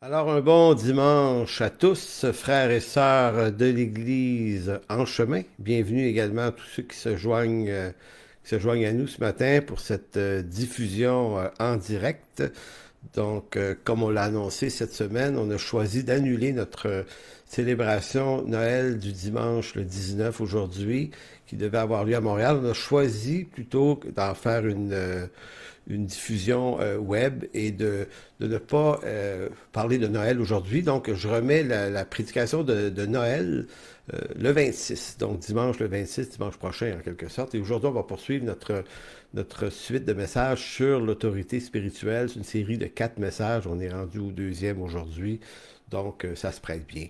Alors, un bon dimanche à tous, frères et sœurs de l'Église en chemin. Bienvenue également à tous ceux qui se joignent à nous ce matin pour cette diffusion en direct. Donc, comme on l'a annoncé cette semaine, on a choisi d'annuler notre célébration Noël du dimanche le 19 aujourd'hui, qui devait avoir lieu à Montréal. On a choisi plutôt d'en faire une diffusion web et de ne pas parler de Noël aujourd'hui. Donc, je remets la prédication de Noël le 26, donc dimanche le 26, dimanche prochain en quelque sorte. Et aujourd'hui, on va poursuivre notre suite de messages sur l'autorité spirituelle. C'est une série de 4 messages. On est rendu au deuxième aujourd'hui. Donc, ça se prête bien.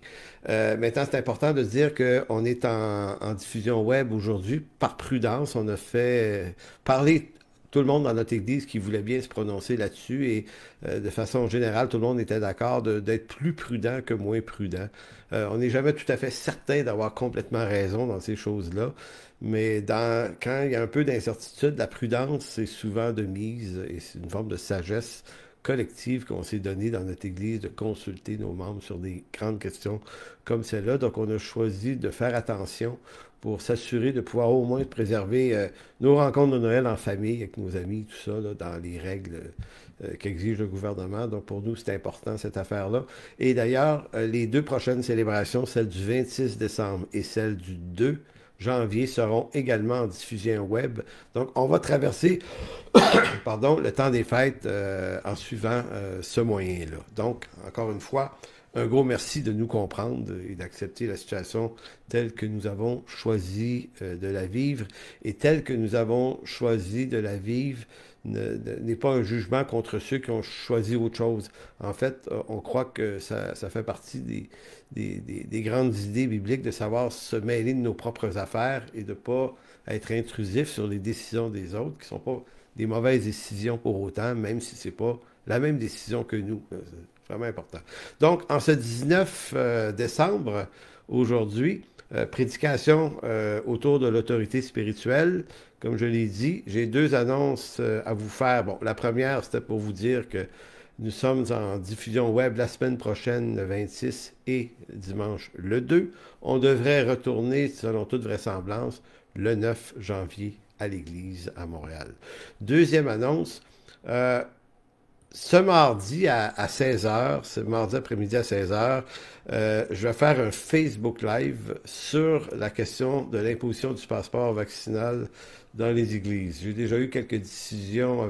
Maintenant, c'est important de se dire qu'on est en diffusion web aujourd'hui. Par prudence, on a fait parler tout le monde dans notre Église qui voulait bien se prononcer là-dessus et de façon générale, tout le monde était d'accord d'être plus prudent que moins prudent. On n'est jamais tout à fait certain d'avoir complètement raison dans ces choses-là, mais quand il y a un peu d'incertitude, la prudence, c'est souvent de mise et c'est une forme de sagesse collective qu'on s'est donnée dans notre Église de consulter nos membres sur des grandes questions comme celle-là. Donc, on a choisi de faire attention pour s'assurer de pouvoir au moins préserver nos rencontres de Noël en famille, avec nos amis, tout ça, là, dans les règles qu'exige le gouvernement. Donc, pour nous, c'est important, cette affaire-là. Et d'ailleurs, les deux prochaines célébrations, celle du 26 décembre et celle du 2 janvier, seront également en diffusion web. Donc, on va traverser pardon, le temps des fêtes en suivant ce moyen-là. Donc, encore une fois, un gros merci de nous comprendre et d'accepter la situation telle que nous avons choisi de la vivre. Et telle que nous avons choisi de la vivre n'est pas un jugement contre ceux qui ont choisi autre chose. En fait, on croit que ça fait partie des grandes idées bibliques de savoir se mêler de nos propres affaires et de ne pas être intrusif sur les décisions des autres, qui ne sont pas des mauvaises décisions pour autant, même si c'est pas la même décision que nous. C'est vraiment important. Donc, en ce 19 décembre, aujourd'hui, prédication autour de l'autorité spirituelle. Comme je l'ai dit, j'ai deux annonces à vous faire. Bon, la première, c'était pour vous dire que nous sommes en diffusion web la semaine prochaine, le 26 et dimanche le 2. On devrait retourner, selon toute vraisemblance, le 9 janvier à l'église à Montréal. Deuxième annonce, euh, ce mardi à 16 heures, ce mardi après-midi à 16 heures, je vais faire un Facebook Live sur la question de l'imposition du passeport vaccinal dans les églises. J'ai déjà eu quelques décisions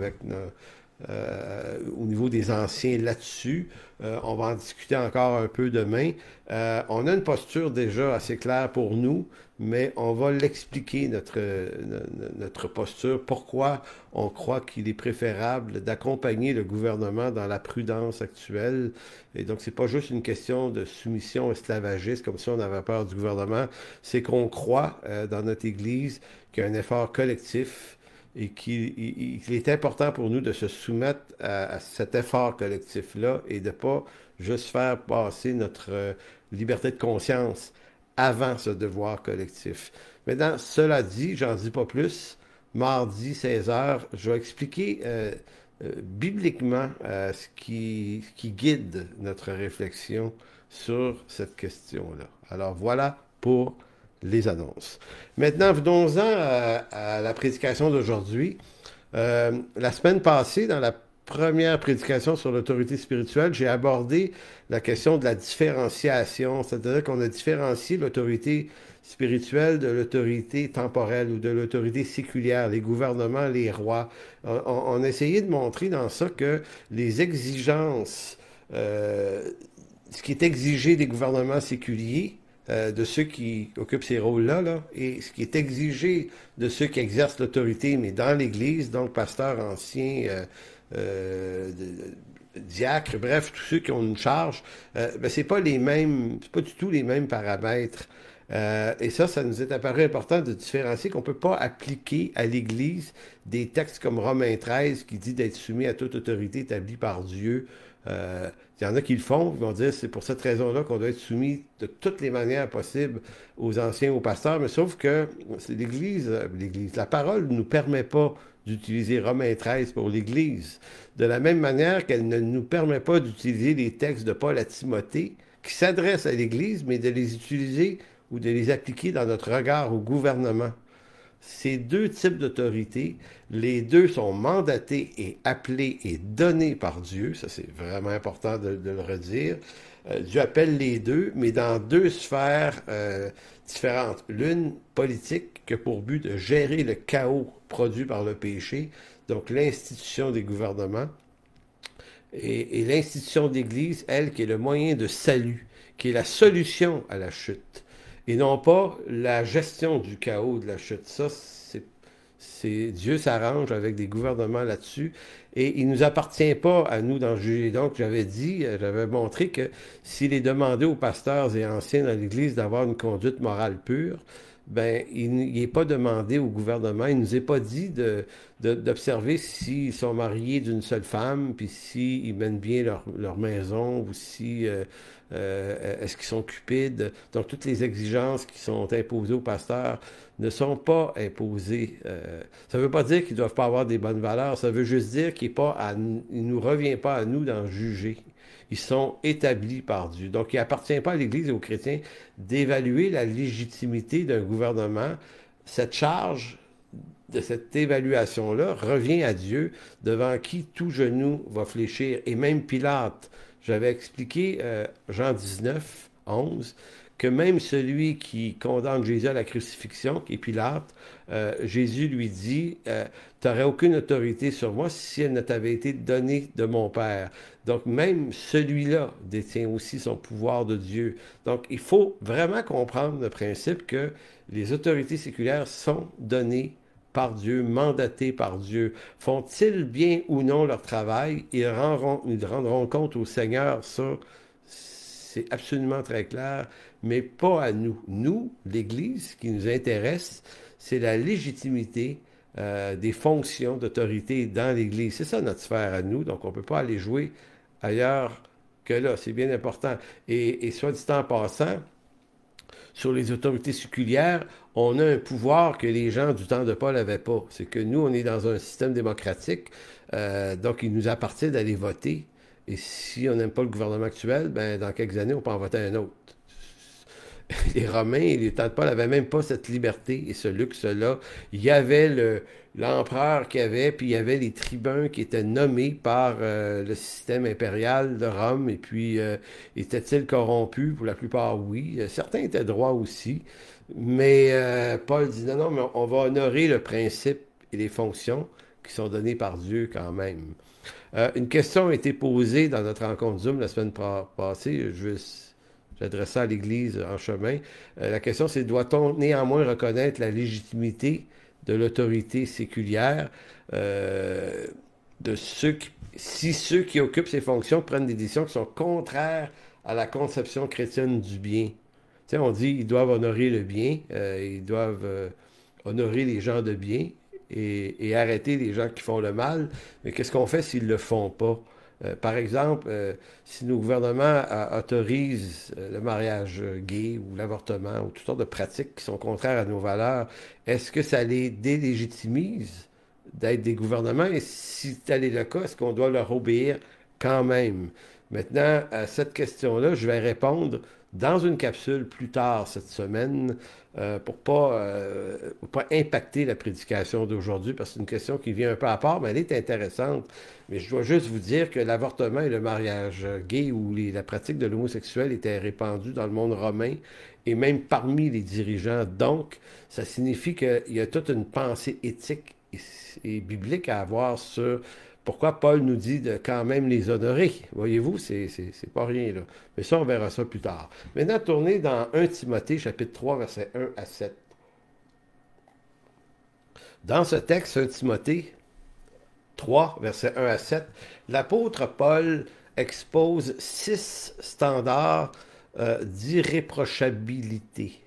au niveau des anciens là-dessus. On va en discuter encore un peu demain. On a une posture déjà assez claire pour nous, mais on va l'expliquer, notre posture, pourquoi on croit qu'il est préférable d'accompagner le gouvernement dans la prudence actuelle. Et donc, c'est pas juste une question de soumission esclavagiste, comme si on avait peur du gouvernement, c'est qu'on croit dans notre Église qu'il y a un effort collectif et qu'il est important pour nous de se soumettre à cet effort collectif-là et de ne pas juste faire passer notre liberté de conscience avant ce devoir collectif. Maintenant, cela dit, j'en dis pas plus. Mardi 16 heures, je vais expliquer bibliquement ce qui guide notre réflexion sur cette question-là. Alors voilà pour les annonces. Maintenant, venons-en à la prédication d'aujourd'hui. La semaine passée, dans la première prédication sur l'autorité spirituelle, j'ai abordé la question de la différenciation, c'est-à-dire qu'on a différencié l'autorité spirituelle de l'autorité temporelle ou de l'autorité séculière, les gouvernements, les rois. On a essayé de montrer dans ça que les exigences, ce qui est exigé des gouvernements séculiers, de ceux qui occupent ces rôles-là, là, et ce qui est exigé de ceux qui exercent l'autorité, mais dans l'Église, donc pasteurs anciens, diacres, bref, tous ceux qui ont une charge, ben, c'est pas les mêmes, c'est pas du tout les mêmes paramètres. Et ça nous est apparu important de différencier qu'on ne peut pas appliquer à l'Église des textes comme Romains 13 qui dit d'être soumis à toute autorité établie par Dieu. Il y en a qui le font, ils vont dire c'est pour cette raison-là qu'on doit être soumis de toutes les manières possibles aux anciens, aux pasteurs, mais sauf que l'Église, la parole ne nous permet pas d'utiliser Romains 13 pour l'Église. De la même manière qu'elle ne nous permet pas d'utiliser les textes de Paul à Timothée, qui s'adressent à l'Église, mais de les utiliser ou de les appliquer dans notre regard au gouvernement. Ces deux types d'autorité, les deux sont mandatés et appelés et donnés par Dieu. Ça, c'est vraiment important de le redire. Dieu appelle les deux, mais dans deux sphères différentes. L'une politique, qui a pour but de gérer le chaos produit par le péché, donc l'institution des gouvernements, et l'institution d'Église, elle, qui est le moyen de salut, qui est la solution à la chute, et non pas la gestion du chaos de la chute. Ça, Dieu s'arrange avec des gouvernements là-dessus, et il ne nous appartient pas à nous d'en juger. Donc, j'avais montré que s'il est demandé aux pasteurs et anciens dans l'Église d'avoir une conduite morale pure, ben, il n'est pas demandé au gouvernement, il ne nous est pas dit d'observer s'ils sont mariés d'une seule femme, puis s'ils mènent bien leur maison, ou si est-ce qu'ils sont cupides. Donc, toutes les exigences qui sont imposées aux pasteurs ne sont pas imposées. Ça ne veut pas dire qu'ils ne doivent pas avoir des bonnes valeurs, ça veut juste dire qu'il ne nous revient pas à nous d'en juger. Ils sont établis par Dieu. Donc, il n'appartient pas à l'Église et aux chrétiens d'évaluer la légitimité d'un gouvernement. Cette charge de cette évaluation-là revient à Dieu, devant qui tout genou va fléchir. Et même Pilate, j'avais expliqué, Jean 19, 11, que même celui qui condamne Jésus à la crucifixion, qui est Pilate, Jésus lui dit, tu n'aurais aucune autorité sur moi si elle ne t'avait été donnée de mon Père. Donc même celui-là détient aussi son pouvoir de Dieu. Donc il faut vraiment comprendre le principe que les autorités séculaires sont données par Dieu, mandatés par Dieu. Font-ils bien ou non leur travail? Ils rendront compte au Seigneur, ça, c'est absolument très clair, mais pas à nous. Nous, l'Église, ce qui nous intéresse, c'est la légitimité des fonctions d'autorité dans l'Église. C'est ça notre sphère à nous, donc on ne peut pas aller jouer ailleurs que là. C'est bien important. Et soit dit en passant, sur les autorités séculières, on a un pouvoir que les gens du temps de Paul n'avaient pas. C'est que nous, on est dans un système démocratique, donc il nous appartient d'aller voter. Et si on n'aime pas le gouvernement actuel, ben dans quelques années, on peut en voter un autre. Les Romains et les temps de Paul n'avaient même pas cette liberté et ce luxe-là. Il y avait l'empereur qui avait, puis il y avait les tribuns qui étaient nommés par le système impérial de Rome. Et puis, étaient-ils corrompus? Pour la plupart, oui. Certains étaient droits aussi. Mais Paul dit, non, non, mais on va honorer le principe et les fonctions qui sont données par Dieu quand même. Une question a été posée dans notre rencontre Zoom la semaine passée. J'adresse ça à l'Église en chemin. La question, c'est doit-on néanmoins reconnaître la légitimité de l'autorité séculière si ceux qui occupent ces fonctions prennent des décisions qui sont contraires à la conception chrétienne du bien? Tu sais, on dit qu'ils doivent honorer le bien, ils doivent honorer les gens de bien et arrêter les gens qui font le mal. Mais qu'est-ce qu'on fait s'ils ne le font pas? Par exemple, si nos gouvernements autorisent le mariage gay ou l'avortement ou toutes sortes de pratiques qui sont contraires à nos valeurs, est-ce que ça les délégitimise d'être des gouvernements? Et si tel est le cas, est-ce qu'on doit leur obéir quand même? Maintenant, à cette question-là, je vais répondre dans une capsule plus tard cette semaine pour pas impacter la prédication d'aujourd'hui, parce que c'est une question qui vient un peu à part, mais elle est intéressante. Mais je dois juste vous dire que l'avortement et le mariage gay ou la pratique de l'homosexuel étaient répandus dans le monde romain et même parmi les dirigeants. Donc, ça signifie qu'il y a toute une pensée éthique et biblique à avoir sur pourquoi Paul nous dit de quand même les honorer. Voyez-vous, c'est pas rien, là. Mais ça, on verra ça plus tard. Maintenant, tournez dans 1 Timothée, chapitre 3, versets 1 à 7. Dans ce texte, 1 Timothée 3, versets 1 à 7, l'apôtre Paul expose 6 standards d'irréprochabilité.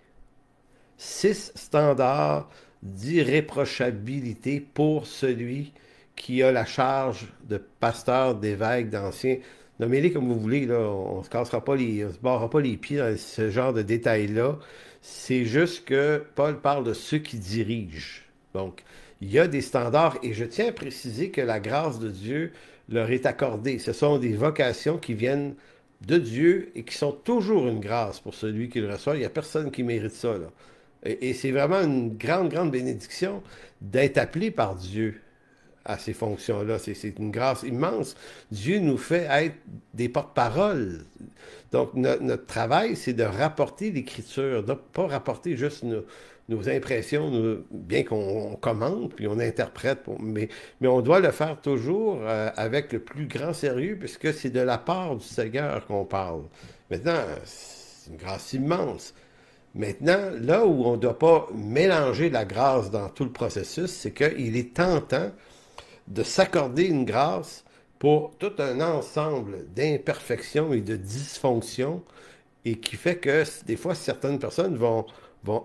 6 standards d'irréprochabilité pour celui qui a la charge de pasteur, d'évêque, d'ancien. Nommez-les comme vous voulez, là, on ne se cassera pas on se barrera pas les pieds dans ce genre de détails-là. C'est juste que Paul parle de ceux qui dirigent. Donc, il y a des standards et je tiens à préciser que la grâce de Dieu leur est accordée. Ce sont des vocations qui viennent de Dieu et qui sont toujours une grâce pour celui qui le reçoit. Il n'y a personne qui mérite ça, là. Et c'est vraiment une grande, grande bénédiction d'être appelé par Dieu à ces fonctions-là. C'est une grâce immense. Dieu nous fait être des porte-paroles. Donc, notre travail, c'est de rapporter l'Écriture, de pas rapporter juste nos impressions, bien qu'on commente, puis on interprète, mais on doit le faire toujours avec le plus grand sérieux, puisque c'est de la part du Seigneur qu'on parle. Maintenant, c'est une grâce immense. Maintenant, là où on ne doit pas mélanger la grâce dans tout le processus, c'est qu'il est tentant de s'accorder une grâce pour tout un ensemble d'imperfections et de dysfonctions et qui fait que des fois, certaines personnes vont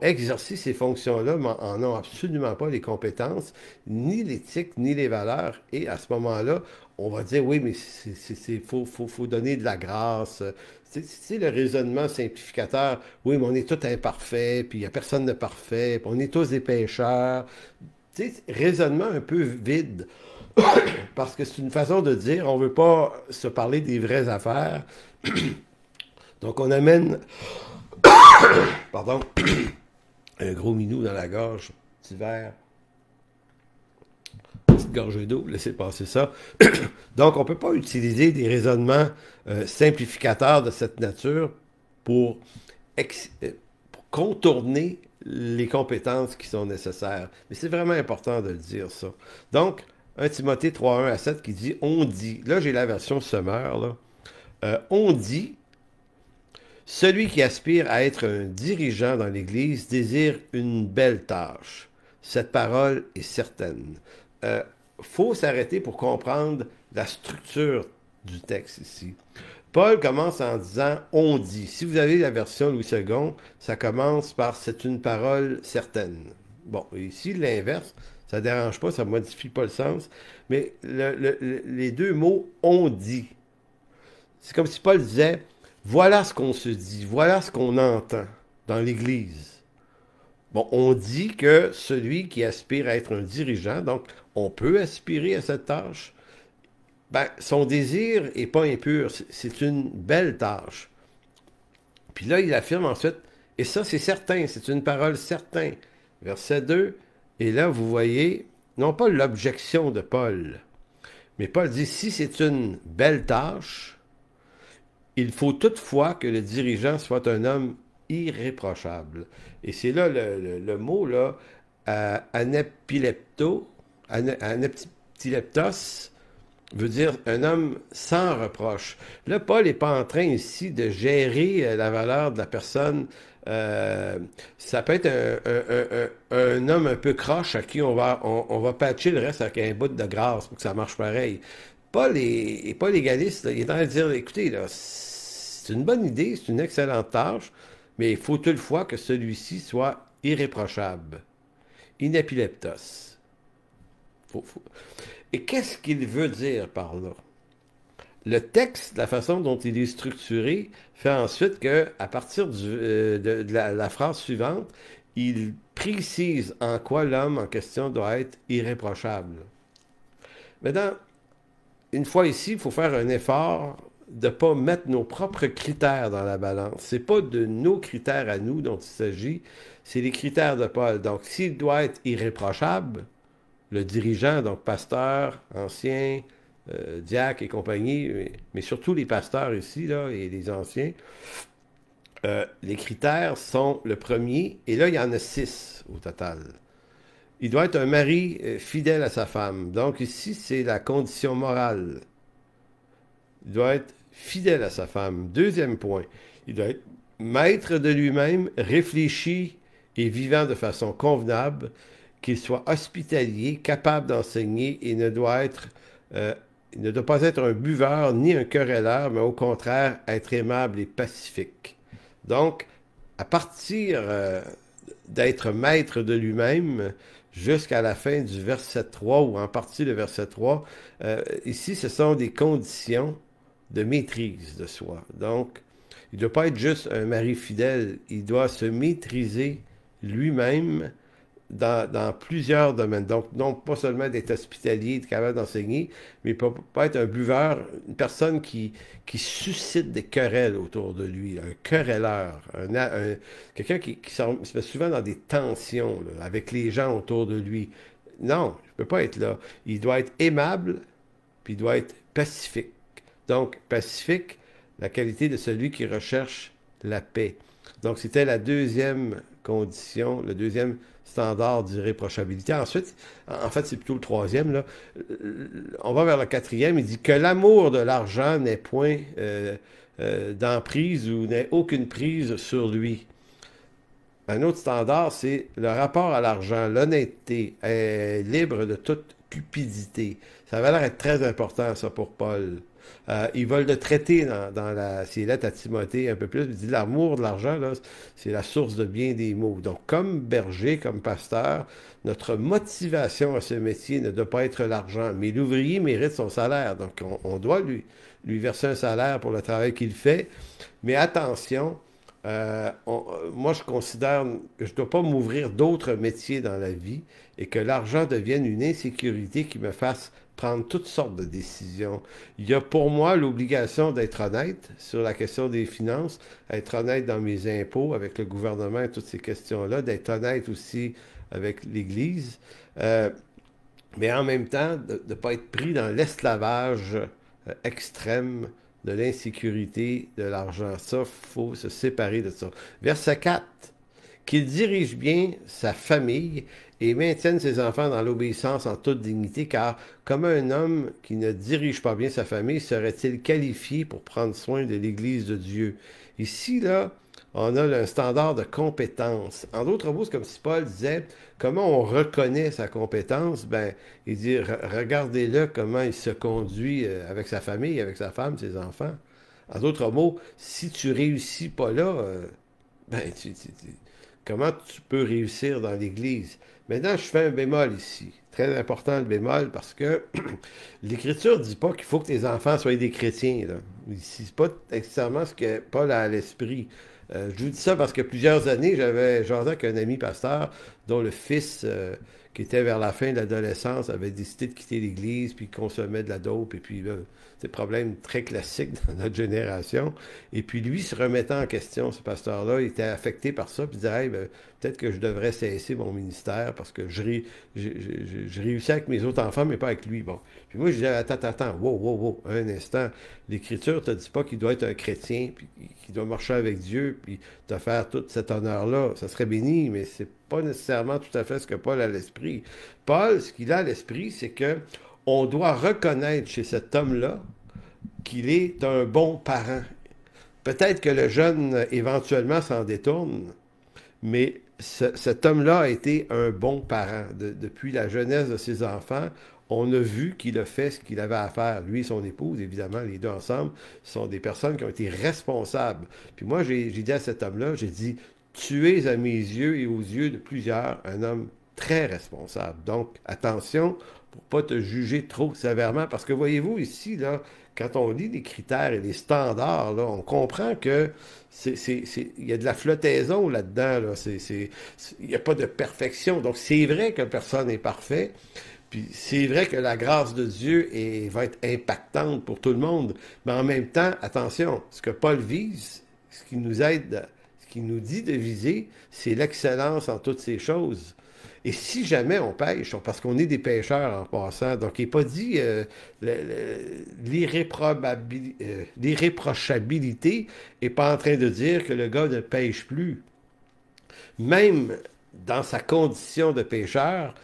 exercer ces fonctions-là, mais en ont absolument pas les compétences, ni l'éthique, ni les valeurs. Et à ce moment-là, on va dire, oui, mais faut donner de la grâce. C'est le raisonnement simplificateur. Oui, mais on est tous imparfaits, puis il n'y a personne de parfait, puis on est tous des pécheurs. Tu sais, raisonnement un peu vide, parce que c'est une façon de dire, on ne veut pas se parler des vraies affaires. Donc on amène, pardon, un gros minou dans la gorge, petit verre, petite gorgée d'eau, laissez passer ça. Donc on ne peut pas utiliser des raisonnements simplificateurs de cette nature pour contourner les compétences qui sont nécessaires. Mais c'est vraiment important de le dire, ça. Donc, 1 Timothée 3, 1 à 7 qui dit « On dit », là j'ai la version Semeur, là, on dit, celui qui aspire à être un dirigeant dans l'Église désire une belle tâche. Cette parole est certaine. Faut s'arrêter pour comprendre la structure du texte ici. Paul commence en disant « on dit ». Si vous avez la version Louis II, ça commence par « c'est une parole certaine ». Bon, ici, l'inverse, ça ne dérange pas, ça ne modifie pas le sens, mais les deux mots « on dit », c'est comme si Paul disait « voilà ce qu'on se dit, voilà ce qu'on entend dans l'Église ». Bon, on dit que celui qui aspire à être un dirigeant, donc on peut aspirer à cette tâche, ben, son désir n'est pas impur, c'est une belle tâche. Puis là, il affirme ensuite, et ça c'est certain, c'est une parole certaine. Verset 2, et là vous voyez, non pas l'objection de Paul, mais Paul dit, si c'est une belle tâche, il faut toutefois que le dirigeant soit un homme irréprochable. Et c'est là le mot, là, anepileptos, veut dire un homme sans reproche. Là, Paul n'est pas en train ici de gérer la valeur de la personne. Ça peut être un homme un peu croche à qui on va patcher le reste avec un bout de grâce pour que ça marche pareil. Paul n'est pas légaliste. Là. Il est en train de dire, écoutez, là, c'est une bonne idée, c'est une excellente tâche, mais il faut toutefois que celui-ci soit irréprochable. Inepileptos. Et qu'est-ce qu'il veut dire par là? Le texte, la façon dont il est structuré, fait ensuite que, à partir de la phrase suivante, il précise en quoi l'homme en question doit être irréprochable. Maintenant, une fois ici, il faut faire un effort de ne pas mettre nos propres critères dans la balance. Ce n'est pas de nos critères à nous dont il s'agit, c'est les critères de Paul. Donc, s'il doit être irréprochable, le dirigeant, donc pasteur, ancien, diacre et compagnie, mais surtout les pasteurs ici, là, et les anciens, les critères sont le premier, et là, il y en a 6 au total. Il doit être un mari fidèle à sa femme. Donc ici, c'est la condition morale. Il doit être fidèle à sa femme. Deuxième point, il doit être maître de lui-même, réfléchi et vivant de façon convenable, qu'il soit hospitalier, capable d'enseigner et il ne doit pas être un buveur ni un querelleur, mais au contraire être aimable et pacifique. Donc, à partir d'être maître de lui-même, jusqu'à la fin du verset 3, ou en partie le verset 3, ici, ce sont des conditions de maîtrise de soi. Donc, il ne doit pas être juste un mari fidèle, il doit se maîtriser lui-même dans plusieurs domaines. Donc, non pas seulement d'être hospitalier, être capable d'enseigner, mais pas être un buveur, une personne qui suscite des querelles autour de lui, un querelleur, quelqu'un qui se met souvent dans des tensions là, avec les gens autour de lui. Non, je ne peux pas être là. Il doit être aimable, puis il doit être pacifique. Donc, pacifique, la qualité de celui qui recherche la paix. Donc, c'était la deuxième condition, le deuxième standard d'irréprochabilité. Ensuite, en fait, c'est plutôt le troisième, là. On va vers le quatrième. Il dit que l'amour de l'argent n'ait point d'emprise ou n'ait aucune prise sur lui. Un autre standard, c'est le rapport à l'argent, l'honnêteté, est libre de toute cupidité. Ça va l'air être très important, ça, pour Paul. Il va le traiter dans ses lettres à Timothée un peu plus. Il dit l'amour de l'argent, là, c'est la source de bien des maux. Donc, comme berger, comme pasteur, notre motivation à ce métier ne doit pas être l'argent, mais l'ouvrier mérite son salaire. Donc, on doit lui verser un salaire pour le travail qu'il fait. Mais attention, moi, je considère que je ne dois pas m'ouvrir d'autres métiers dans la vie et que l'argent devienne une insécurité qui me fasse prendre toutes sortes de décisions. Il y a pour moi l'obligation d'être honnête sur la question des finances, être honnête dans mes impôts avec le gouvernement et toutes ces questions-là, d'être honnête aussi avec l'Église, mais en même temps de ne pas être pris dans l'esclavage extrême de l'insécurité de l'argent. Ça, il faut se séparer de ça. Verset 4. Qu'il dirige bien sa famille et maintienne ses enfants dans l'obéissance en toute dignité, car comme un homme qui ne dirige pas bien sa famille serait-il qualifié pour prendre soin de l'Église de Dieu? Ici, là, on a un standard de compétence. En d'autres mots, c'est comme si Paul disait, comment on reconnaît sa compétence? Ben, il dit, regardez-le comment il se conduit avec sa famille, avec sa femme, ses enfants. En d'autres mots, si tu réussis pas là, ben, comment tu peux réussir dans l'Église? Maintenant, je fais un bémol ici. Très important le bémol parce que l'Écriture ne dit pas qu'il faut que tes enfants soient des chrétiens. Là. Ici, c'est pas nécessairement ce que Paul a à l'esprit. Je vous dis ça parce que plusieurs années, j'avais jasé avec un ami pasteur dont le fils, qui était vers la fin de l'adolescence, avait décidé de quitter l'Église, puis consommait de la dope, et puis là, c'est un problème très classique dans notre génération. Et puis lui, se remettant en question, ce pasteur-là, il était affecté par ça, puis il disait, hey, ben, peut-être que je devrais cesser mon ministère parce que je réussis avec mes autres enfants, mais pas avec lui. Bon. Puis moi, je disais, attends, wow, un instant. L'Écriture ne te dit pas qu'il doit être un chrétien, puis qu'il doit marcher avec Dieu, puis te faire tout cet honneur-là. Ça serait béni, mais c'est pas nécessairement tout à fait ce que Paul a à l'esprit. Paul, ce qu'il a à l'esprit, c'est que on doit reconnaître chez cet homme-là qu'il est un bon parent. Peut-être que le jeune, éventuellement, s'en détourne, mais cet homme-là a été un bon parent. Depuis la jeunesse de ses enfants, on a vu qu'il a fait ce qu'il avait à faire. Lui et son épouse, évidemment, les deux ensemble, sont des personnes qui ont été responsables. Puis moi, j'ai dit à cet homme-là, j'ai dit, tu es à mes yeux et aux yeux de plusieurs un homme très responsable. Donc, attention pour ne pas te juger trop sévèrement, parce que voyez-vous ici, là, quand on lit les critères et les standards, là, on comprend que il y a de la flottaison là-dedans. Là. Il n'y a pas de perfection. Donc, c'est vrai que personne n'est parfait. Puis c'est vrai que la grâce de Dieu va être impactante pour tout le monde. Mais en même temps, attention, ce que Paul vise, ce qui nous aide, ce qu'il nous dit de viser, c'est l'excellence en toutes ces choses. Et si jamais on pêche, parce qu'on est des pêcheurs en passant, donc il n'est pas dit l'irréprochabilité n'est pas en train de dire que le gars ne pêche plus. Même dans sa condition de pêcheur,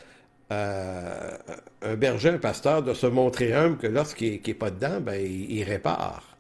un berger, un pasteur doit se montrer humble que lorsqu'il n'est pas dedans, ben, il répare.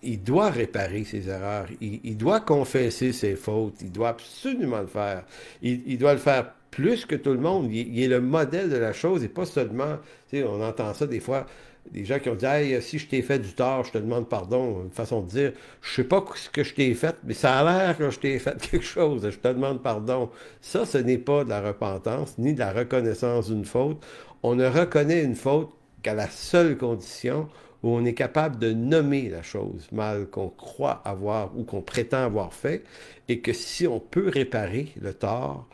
Il doit réparer ses erreurs. Il doit confesser ses fautes. Il doit absolument le faire. Il doit le faire plus que tout le monde. Il est le modèle de la chose et pas seulement, tu sais, on entend ça des fois, des gens qui ont dit, hey, si je t'ai fait du tort, je te demande pardon. Une façon de dire, je sais pas ce que je t'ai fait, mais ça a l'air que je t'ai fait quelque chose, je te demande pardon. Ça, ce n'est pas de la repentance, ni de la reconnaissance d'une faute. On ne reconnaît une faute qu'à la seule condition où on est capable de nommer la chose mal qu'on croit avoir ou qu'on prétend avoir fait, et que si on peut réparer le tort,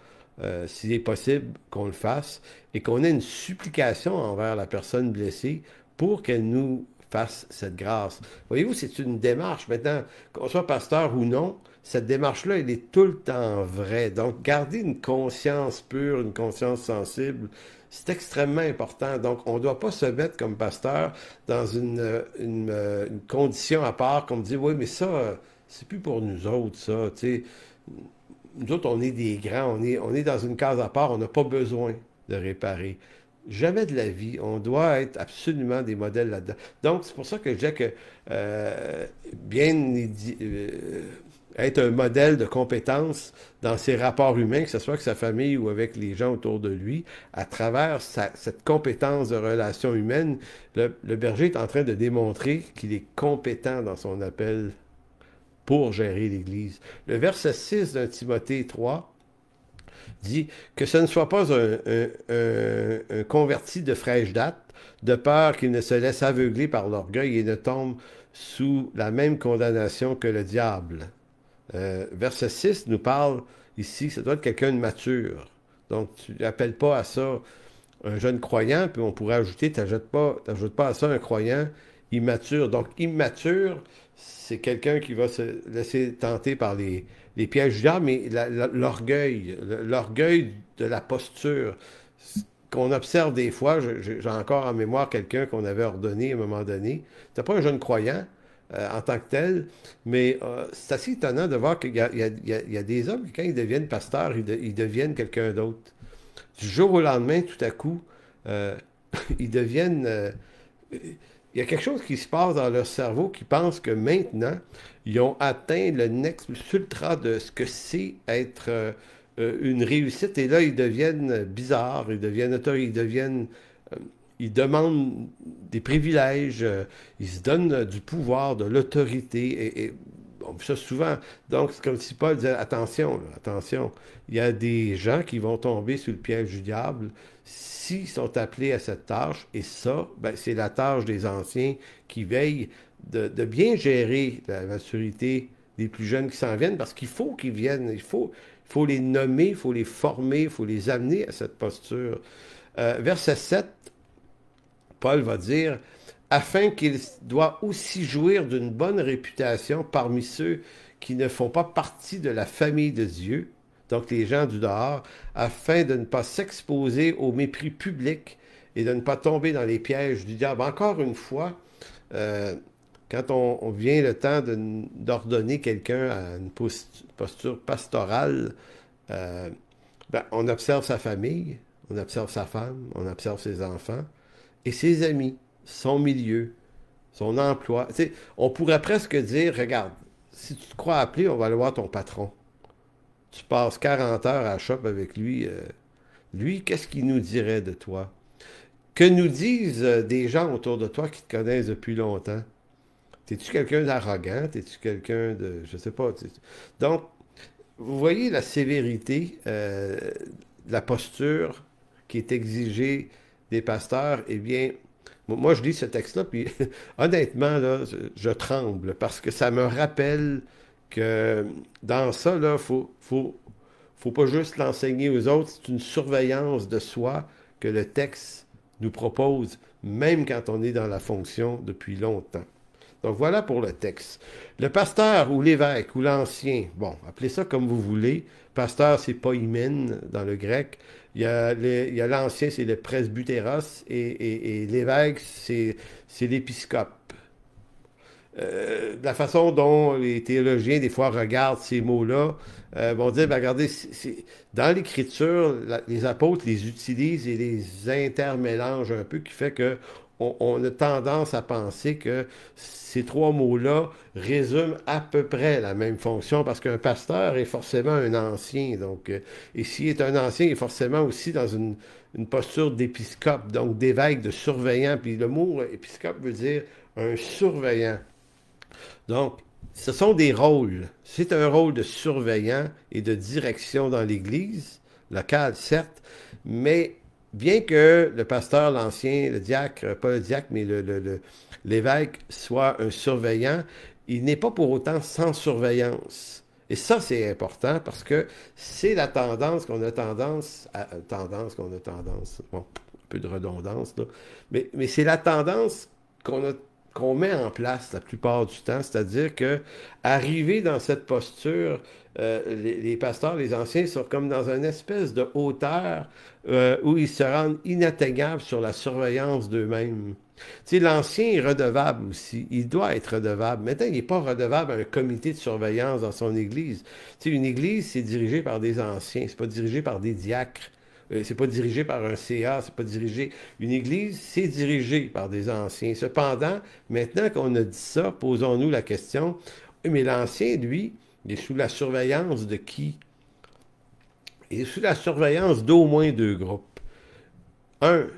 s'il est possible qu'on le fasse, et qu'on ait une supplication envers la personne blessée pour qu'elle nous fasse cette grâce. Voyez-vous, c'est une démarche. Maintenant, qu'on soit pasteur ou non, cette démarche-là, elle est tout le temps vraie. Donc, garder une conscience pure, une conscience sensible, c'est extrêmement important. Donc, on ne doit pas se mettre comme pasteur dans une condition à part, comme dire, oui, mais ça, c'est plus pour nous autres, ça. Tu sais, nous autres, on est des grands, on est dans une case à part, on n'a pas besoin de réparer. Jamais de la vie. On doit être absolument des modèles là-dedans. Donc, c'est pour ça que je dis que bien être un modèle de compétence dans ses rapports humains, que ce soit avec sa famille ou avec les gens autour de lui, à travers cette compétence de relation humaine, le berger est en train de démontrer qu'il est compétent dans son appel pour gérer l'Église. Le verset 6 d'un Timothée 3 dit que ce ne soit pas un converti de fraîche date, de peur qu'il ne se laisse aveugler par l'orgueil et ne tombe sous la même condamnation que le diable. Verset 6 nous parle ici, ça doit être quelqu'un de mature. Donc, tu n'appelles pas à ça un jeune croyant, puis on pourrait ajouter, tu n'ajoutes pas à ça un croyant immature. Donc, immature, c'est quelqu'un qui va se laisser tenter par les pièges du diable, mais l'orgueil de la posture qu'on observe des fois, j'ai encore en mémoire quelqu'un qu'on avait ordonné à un moment donné. C'était pas un jeune croyant en tant que tel, mais c'est assez étonnant de voir qu'il y a des hommes qui, quand ils deviennent pasteurs, ils deviennent quelqu'un d'autre. Du jour au lendemain, tout à coup, ils deviennent... il y a quelque chose qui se passe dans leur cerveau qui pense que maintenant, ils ont atteint le next ultra de ce que c'est être une réussite. Et là, ils deviennent bizarres, ils deviennent ils demandent des privilèges, ils se donnent du pouvoir, de l'autorité. Et on fait ça souvent. Donc, c'est comme si Paul disait, attention, là, attention, il y a des gens qui vont tomber sous le piège du diable s'ils sont appelés à cette tâche. Et ça, ben, c'est la tâche des anciens qui veillent de bien gérer la maturité des plus jeunes qui s'en viennent, parce qu'il faut qu'ils viennent, il faut les nommer, il faut les former, il faut les amener à cette posture. Verset 7, Paul va dire, afin qu'il doit aussi jouir d'une bonne réputation parmi ceux qui ne font pas partie de la famille de Dieu, donc les gens du dehors, afin de ne pas s'exposer au mépris public et de ne pas tomber dans les pièges du diable. Encore une fois, quand on vient le temps d'ordonner quelqu'un à une posture pastorale, ben, on observe sa famille, on observe sa femme, on observe ses enfants et ses amis, son milieu, son emploi. Tu sais, on pourrait presque dire, regarde, si tu te crois appelé, on va aller voir ton patron. Tu passes 40 heures à la shop avec lui. Lui, qu'est-ce qu'il nous dirait de toi? Que nous disent des gens autour de toi qui te connaissent depuis longtemps? T'es-tu quelqu'un d'arrogant? T'es-tu quelqu'un de... Je sais pas. Donc, vous voyez la sévérité, la posture qui est exigée des pasteurs. Eh bien, moi, je lis ce texte-là, puis honnêtement, là, je tremble parce que ça me rappelle que dans ça, là, faut pas juste l'enseigner aux autres, c'est une surveillance de soi que le texte nous propose, même quand on est dans la fonction depuis longtemps. Donc voilà pour le texte. Le pasteur ou l'évêque ou l'ancien, bon, appelez ça comme vous voulez. Pasteur, c'est poimen dans le grec. Il y a l'ancien, c'est le presbytéros, et l'évêque, c'est l'épiscope. La façon dont les théologiens, des fois, regardent ces mots-là, vont dire, ben, regardez, dans l'Écriture, les apôtres les utilisent et les intermélangent un peu, qui fait que on a tendance à penser que ces trois mots-là résument à peu près la même fonction, parce qu'un pasteur est forcément un ancien. Donc, et s'il est un ancien, il est forcément aussi dans une posture d'épiscope, donc d'évêque, de surveillant. Puis le mot épiscope veut dire un surveillant. Donc, ce sont des rôles. C'est un rôle de surveillant et de direction dans l'Église, locale, certes, mais bien que le pasteur, l'ancien, le diacre, pas le diacre, mais l'évêque soit un surveillant, il n'est pas pour autant sans surveillance. Et ça, c'est important parce que c'est la tendance qu'on a bon, un peu de redondance, là, mais c'est la tendance qu'on met en place la plupart du temps, c'est-à-dire que arriver dans cette posture, les pasteurs, les anciens sont comme dans une espèce de hauteur où ils se rendent inatteignables sur la surveillance d'eux-mêmes. Tu sais, l'ancien est redevable aussi. Il doit être redevable. Maintenant, il n'est pas redevable à un comité de surveillance dans son église. Tu sais, une église, c'est dirigé par des anciens. C'est pas dirigé par des diacres. C'est pas dirigé par un CA. C'est pas dirigé... Une église, c'est dirigé par des anciens. Cependant, maintenant qu'on a dit ça, posons-nous la question, oui, mais l'ancien, lui, il est sous la surveillance de qui? Il est sous la surveillance d'au moins deux groupes. Un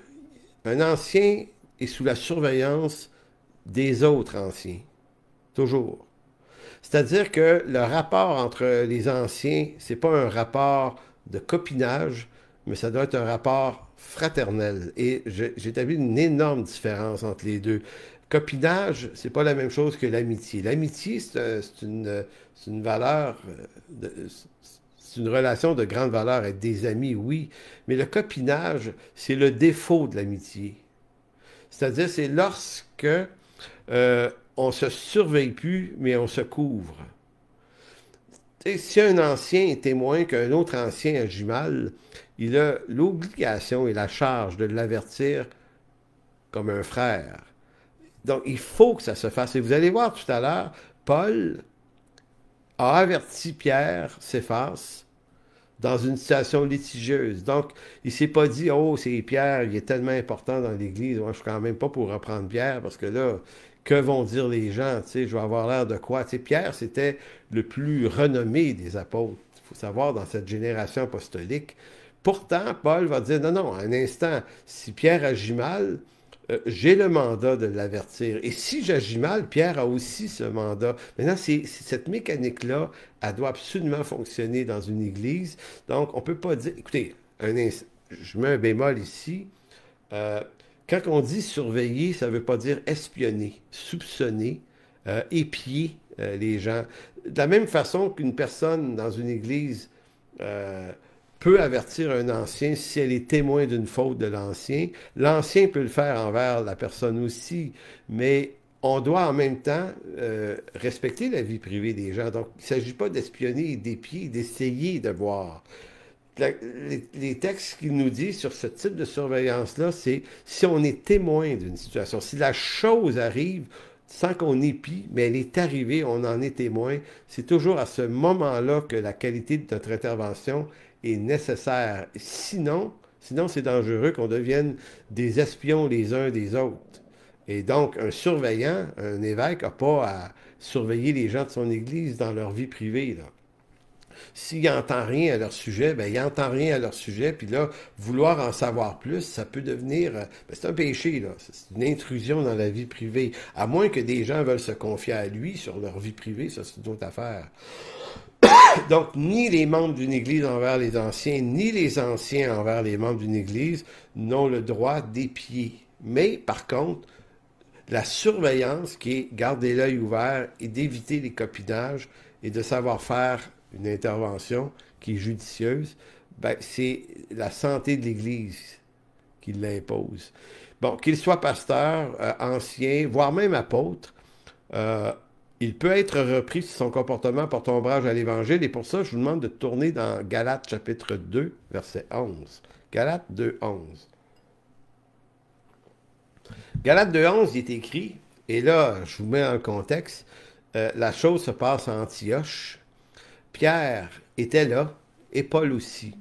ancien est sous la surveillance des autres anciens. Toujours. C'est-à-dire que le rapport entre les anciens, c'est pas un rapport de copinage, mais ça doit être un rapport fraternel. Et j'établis une énorme différence entre les deux. Copinage, c'est pas la même chose que l'amitié. L'amitié, c'est une valeur, c'est une relation de grande valeur avec des amis, oui, mais le copinage, c'est le défaut de l'amitié. C'est-à-dire, c'est lorsque on se surveille plus, mais on se couvre. Et si un ancien est témoin qu'un autre ancien agit mal, il a l'obligation et la charge de l'avertir comme un frère. Donc, il faut que ça se fasse. Et vous allez voir tout à l'heure, Paul a averti Pierre, Céphas, dans une situation litigieuse. Donc, il ne s'est pas dit, oh, c'est Pierre, il est tellement important dans l'Église, moi, je ne suis quand même pas pour reprendre Pierre, parce que là, que vont dire les gens, tu sais, je vais avoir l'air de quoi? Tu sais, Pierre, c'était le plus renommé des apôtres, il faut savoir, dans cette génération apostolique. Pourtant, Paul va dire, non, non, un instant, si Pierre agit mal, j'ai le mandat de l'avertir. Et si j'agis mal, Pierre a aussi ce mandat. Maintenant, cette mécanique-là, elle doit absolument fonctionner dans une église. Donc, on ne peut pas dire... Écoutez, je mets un bémol ici. Quand on dit surveiller, ça ne veut pas dire espionner, soupçonner, épier les gens. De la même façon qu'une personne dans une église... peut avertir un ancien si elle est témoin d'une faute de l'ancien. L'ancien peut le faire envers la personne aussi, mais on doit en même temps respecter la vie privée des gens. Donc, il ne s'agit pas d'espionner et d'épier, d'essayer de voir. Les textes qu'il nous dit sur ce type de surveillance-là, c'est si on est témoin d'une situation, si la chose arrive sans qu'on épie, mais elle est arrivée, on en est témoin, c'est toujours à ce moment-là que la qualité de notre intervention est nécessaire. Sinon c'est dangereux qu'on devienne des espions les uns des autres. Et donc, un surveillant, un évêque, n'a pas à surveiller les gens de son église dans leur vie privée, là. S'il n'entend rien à leur sujet, ben il n'entend rien à leur sujet, puis là, vouloir en savoir plus, ça peut devenir... ben c'est un péché, là. C'est une intrusion dans la vie privée. À moins que des gens veulent se confier à lui sur leur vie privée, ça, c'est une autre affaire. Donc, ni les membres d'une Église envers les anciens, ni les anciens envers les membres d'une Église n'ont le droit d'épier. Mais, par contre, la surveillance qui est garder l'œil ouvert et d'éviter les copinages et de savoir faire une intervention qui est judicieuse, ben, c'est la santé de l'Église qui l'impose. Bon, qu'il soit pasteur, ancien, voire même apôtre, il peut être repris si son comportement porte ombrage à l'Évangile. Et pour ça, je vous demande de tourner dans Galates chapitre 2, verset 11. Galates 2, 11. Galates 2, 11, il est écrit, et là, je vous mets en contexte, la chose se passe à Antioche. Pierre était là, et Paul aussi.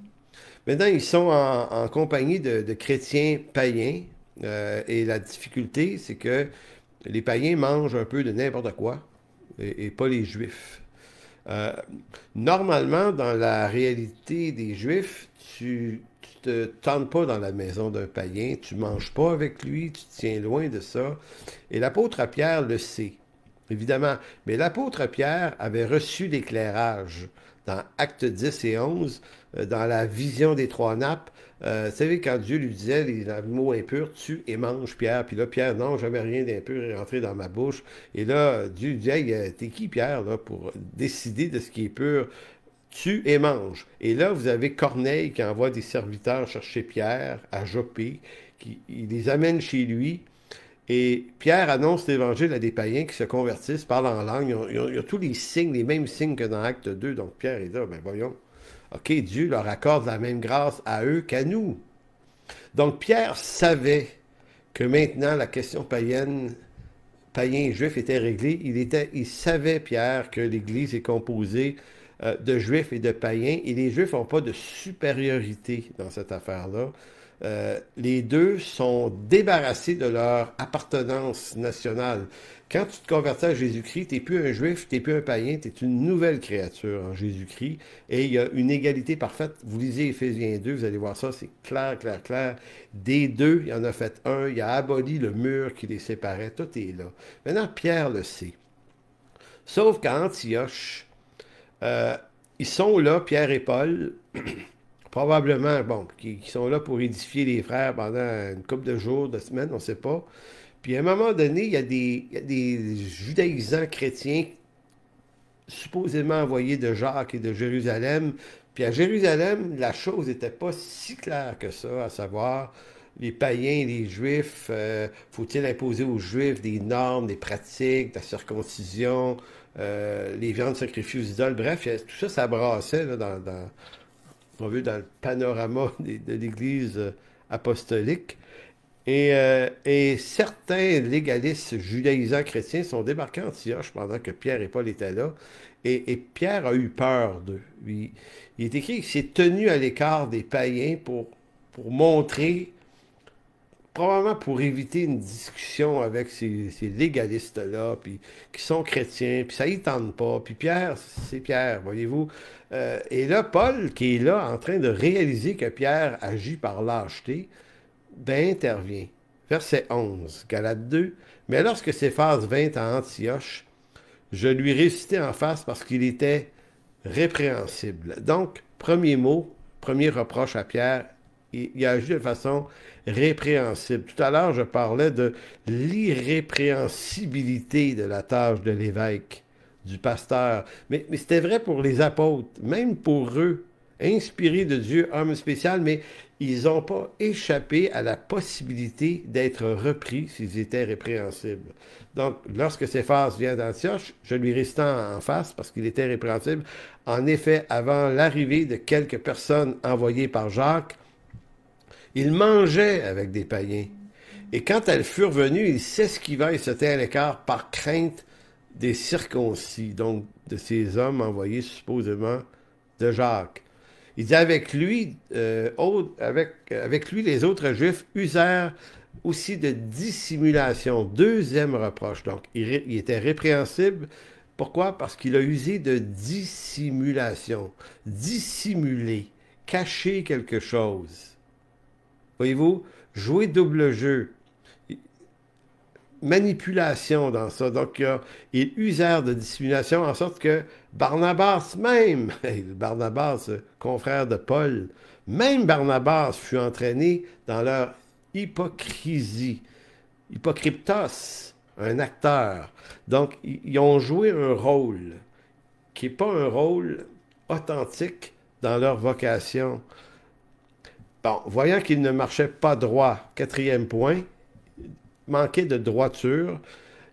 Maintenant, ils sont en compagnie de chrétiens païens, et la difficulté, c'est que les païens mangent un peu de n'importe quoi, et pas les Juifs. Normalement, dans la réalité des Juifs, tu te tentes pas dans la maison d'un païen, tu manges pas avec lui, tu te tiens loin de ça. Et l'apôtre Pierre le sait, évidemment. Mais l'apôtre Pierre avait reçu l'éclairage dans Actes 10 et 11, dans la vision des trois nappes. Vous savez, quand Dieu lui disait les mots impurs, tue et mange Pierre. Puis là, Pierre, non, jamais rien d'impur est rentré dans ma bouche. Et là, Dieu lui dit, hey, t'es qui, Pierre, là, pour décider de ce qui est pur? Tue et mange. Et là, vous avez Corneille qui envoie des serviteurs chercher Pierre à Jopé, il les amène chez lui. Et Pierre annonce l'Évangile à des païens qui se convertissent, parlent en langue. Ils ont tous les signes, les mêmes signes que dans Acte 2. Donc Pierre est là, ben voyons. OK, Dieu leur accorde la même grâce à eux qu'à nous. Donc Pierre savait que maintenant la question païenne, païen et juif était réglée. Il savait, Pierre, que l'Église est composée de juifs et de païens. Et les juifs n'ont pas de supériorité dans cette affaire-là. Les deux sont débarrassés de leur appartenance nationale. Quand tu te convertis à Jésus-Christ, tu n'es plus un juif, tu n'es plus un païen, tu es une nouvelle créature en Jésus-Christ. Et il y a une égalité parfaite. Vous lisez Éphésiens 2, vous allez voir ça, c'est clair, clair, clair. Des deux, il en a fait un, il a aboli le mur qui les séparait, tout est là. Maintenant, Pierre le sait. Sauf qu'à Antioche, ils sont là, Pierre et Paul, probablement, bon, qui sont là pour édifier les frères pendant une couple de jours, de semaines, on ne sait pas. Puis à un moment donné, il y a des judaïsants chrétiens supposément envoyés de Jacques et de Jérusalem. Puis à Jérusalem, la chose n'était pas si claire que ça, à savoir, les païens, les juifs, faut-il imposer aux juifs des normes, des pratiques, la circoncision, les viandes sacrifiées aux idoles, bref, tout ça, ça brassait là, on veut, dans le panorama de l'Église apostolique. Et certains légalistes judaïsants chrétiens sont débarqués à Antioche pendant que Pierre et Paul étaient là. Et Pierre a eu peur d'eux. Il est écrit qu'il s'est tenu à l'écart des païens pour montrer, probablement pour éviter une discussion avec ces légalistes-là, puis qui sont chrétiens, puis ça y tente pas. Puis Pierre, c'est Pierre, voyez-vous. Et là, Paul, qui est là en train de réaliser que Pierre agit par lâcheté, ben intervient. Verset 11, Galates 2. Mais lorsque Céphas vint à Antioche, je lui récitai en face parce qu'il était répréhensible. Donc, premier mot, premier reproche à Pierre, il a agi de façon répréhensible. Tout à l'heure, je parlais de l'irrépréhensibilité de la tâche de l'évêque, du pasteur. Mais c'était vrai pour les apôtres, même pour eux, inspirés de Dieu, homme spécial, mais ils n'ont pas échappé à la possibilité d'être repris s'ils étaient répréhensibles. Donc, lorsque Céphas vient d'Antioche, je lui récite en face parce qu'il était répréhensible. En effet, avant l'arrivée de quelques personnes envoyées par Jacques, il mangeait avec des païens. Et quand elles furent venues, il s'esquiva et se tint à l'écart par crainte des circoncis, donc de ces hommes envoyés supposément de Jacques. Il dit avec lui, avec lui, les autres Juifs usèrent aussi de dissimulation. Deuxième reproche. Donc, il était répréhensible. Pourquoi? Parce qu'il a usé de dissimulation. Dissimuler, cacher quelque chose. Voyez-vous, jouer double jeu, manipulation dans ça. Donc, ils usèrent de dissimulation en sorte que Barnabas même, Barnabas, confrère de Paul, même Barnabas fut entraîné dans leur hypocrisie. Hypocryptos, un acteur. Donc, ils ont joué un rôle qui n'est pas un rôle authentique dans leur vocation. Bon, voyant qu'il ne marchait pas droit, quatrième point, manquait de droiture,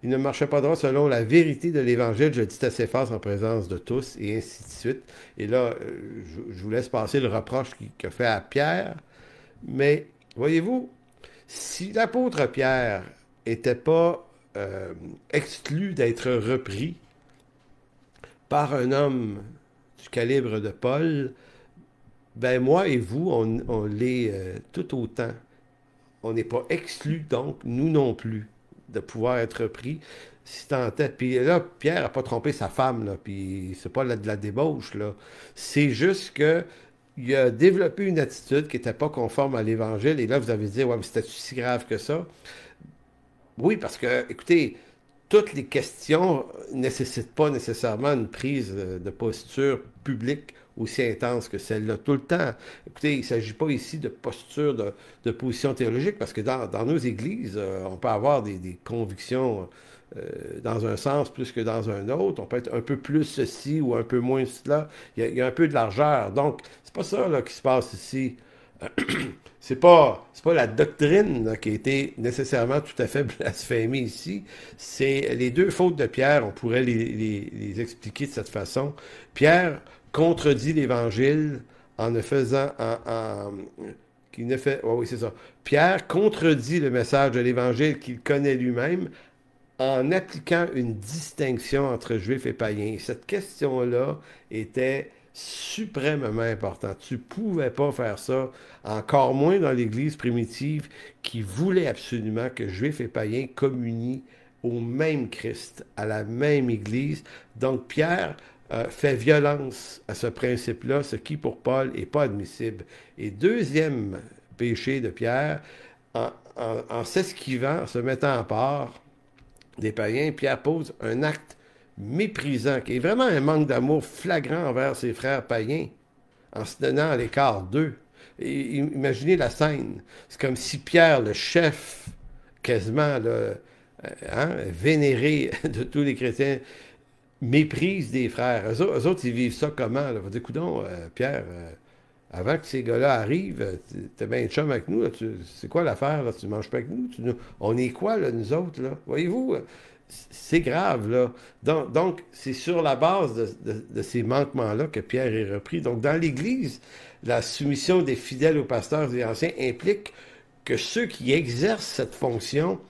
il ne marchait pas droit selon la vérité de l'Évangile, je dis à Céphas en présence de tous, et ainsi de suite. Et là, je vous laisse passer le reproche qu'il fait à Pierre, mais voyez-vous, si l'apôtre Pierre n'était pas exclu d'être repris par un homme du calibre de Paul, ben moi et vous, on l'est tout autant. On n'est pas exclus, donc, nous non plus, de pouvoir être pris. Si tant est. Puis là, Pierre n'a pas trompé sa femme, là, puis c'est pas de la débauche, là. C'est juste que il a développé une attitude qui n'était pas conforme à l'Évangile, et là, vous avez dit, ouais, mais c'était si grave que ça? Oui, parce que, écoutez, toutes les questions ne nécessitent pas nécessairement une prise de posture publique aussi intense que celle-là tout le temps. Écoutez, il ne s'agit pas ici de posture de position théologique, parce que dans nos églises, on peut avoir des convictions dans un sens plus que dans un autre. On peut être un peu plus ceci ou un peu moins cela. Il y a un peu de largeur. Donc, c'est pas ça là, qui se passe ici. C'est pas la doctrine là, qui a été nécessairement tout à fait blasphémée ici. C'est les deux fautes de Pierre, on pourrait les expliquer de cette façon. Pierre contredit l'Évangile en ne faisant... qui ne fait, oh oui, c'est ça. Pierre contredit le message de l'Évangile qu'il connaît lui-même en appliquant une distinction entre juifs et païens. Cette question-là était suprêmement importante. Tu ne pouvais pas faire ça, encore moins dans l'Église primitive qui voulait absolument que juifs et païens communient au même Christ, à la même Église. Donc Pierre fait violence à ce principe-là, ce qui pour Paul n'est pas admissible. Et deuxième péché de Pierre, en s'esquivant, en se mettant à part des païens, Pierre pose un acte méprisant, qui est vraiment un manque d'amour flagrant envers ses frères païens, en se donnant à l'écart d'eux. Et imaginez la scène. C'est comme si Pierre, le chef, quasiment là, vénéré de tous les chrétiens, méprise des frères. Eux autres, ils vivent ça comment? Là? Vous dites, coudonc, Pierre, avant que ces gars-là arrivent, t'es bien chum avec nous, c'est quoi l'affaire? Là? Tu manges pas avec nous? On est quoi, là, nous autres? Là? Voyez-vous? C'est grave, là. Donc, c'est sur la base de ces manquements-là que Pierre est repris. Donc, dans l'Église, la soumission des fidèles aux pasteurs et anciens implique que ceux qui exercent cette fonction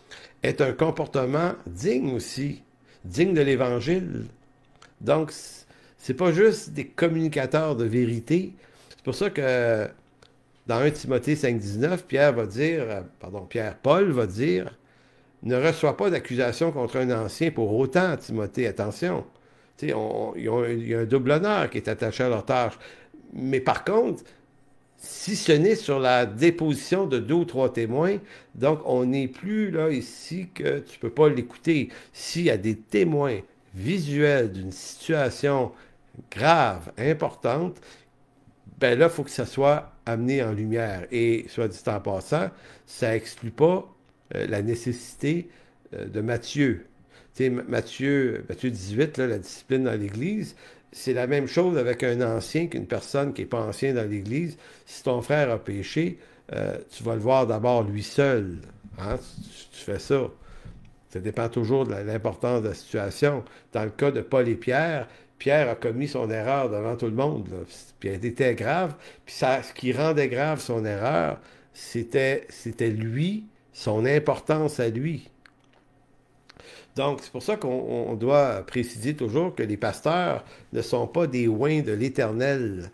aient un comportement digne aussi, digne de l'Évangile. Donc, c'est pas juste des communicateurs de vérité. C'est pour ça que dans 1 Timothée 5,19, Paul va dire ne reçoit pas d'accusation contre un ancien pour autant, Timothée, attention. Il y a un double honneur qui est attaché à leur tâche. Mais par contre, si ce n'est sur la déposition de 2 ou 3 témoins, donc on n'est plus là ici que tu ne peux pas l'écouter. S'il y a des témoins visuels d'une situation grave, importante, ben là, il faut que ça soit amené en lumière. Et, soit dit en passant, ça exclut pas la nécessité de Matthieu. Tu sais, Matthieu 18, là, la discipline dans l'Église, c'est la même chose avec un ancien qu'une personne qui n'est pas ancien dans l'Église. Si ton frère a péché, tu vas le voir d'abord lui seul. Hein? Tu fais ça. Ça dépend toujours de l'importance de la situation. Dans le cas de Paul et Pierre, Pierre a commis son erreur devant tout le monde. Là. Puis elle était grave. Puis ce qui rendait grave son erreur, c'était lui, son importance à lui. Donc, c'est pour ça qu'on doit préciser toujours que les pasteurs ne sont pas des oins de l'Éternel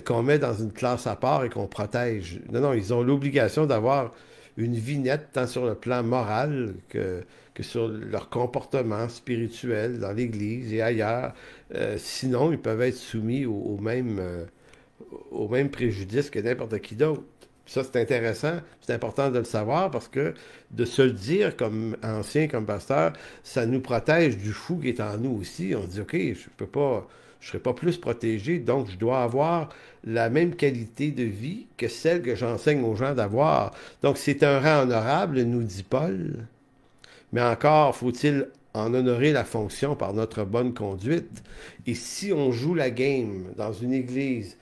qu'on met dans une classe à part et qu'on protège. Non, ils ont l'obligation d'avoir une vie nette, tant sur le plan moral que sur leur comportement spirituel dans l'Église et ailleurs. Sinon, ils peuvent être soumis au même préjudice que n'importe qui d'autre. Ça, c'est intéressant, c'est important de le savoir parce que de se le dire comme ancien, comme pasteur, ça nous protège du fou qui est en nous aussi. On dit, OK, je ne serai pas plus protégé, donc je dois avoir la même qualité de vie que celle que j'enseigne aux gens d'avoir. Donc, c'est un rang honorable, nous dit Paul, mais encore faut-il en honorer la fonction par notre bonne conduite. Et si on joue la game dans une église,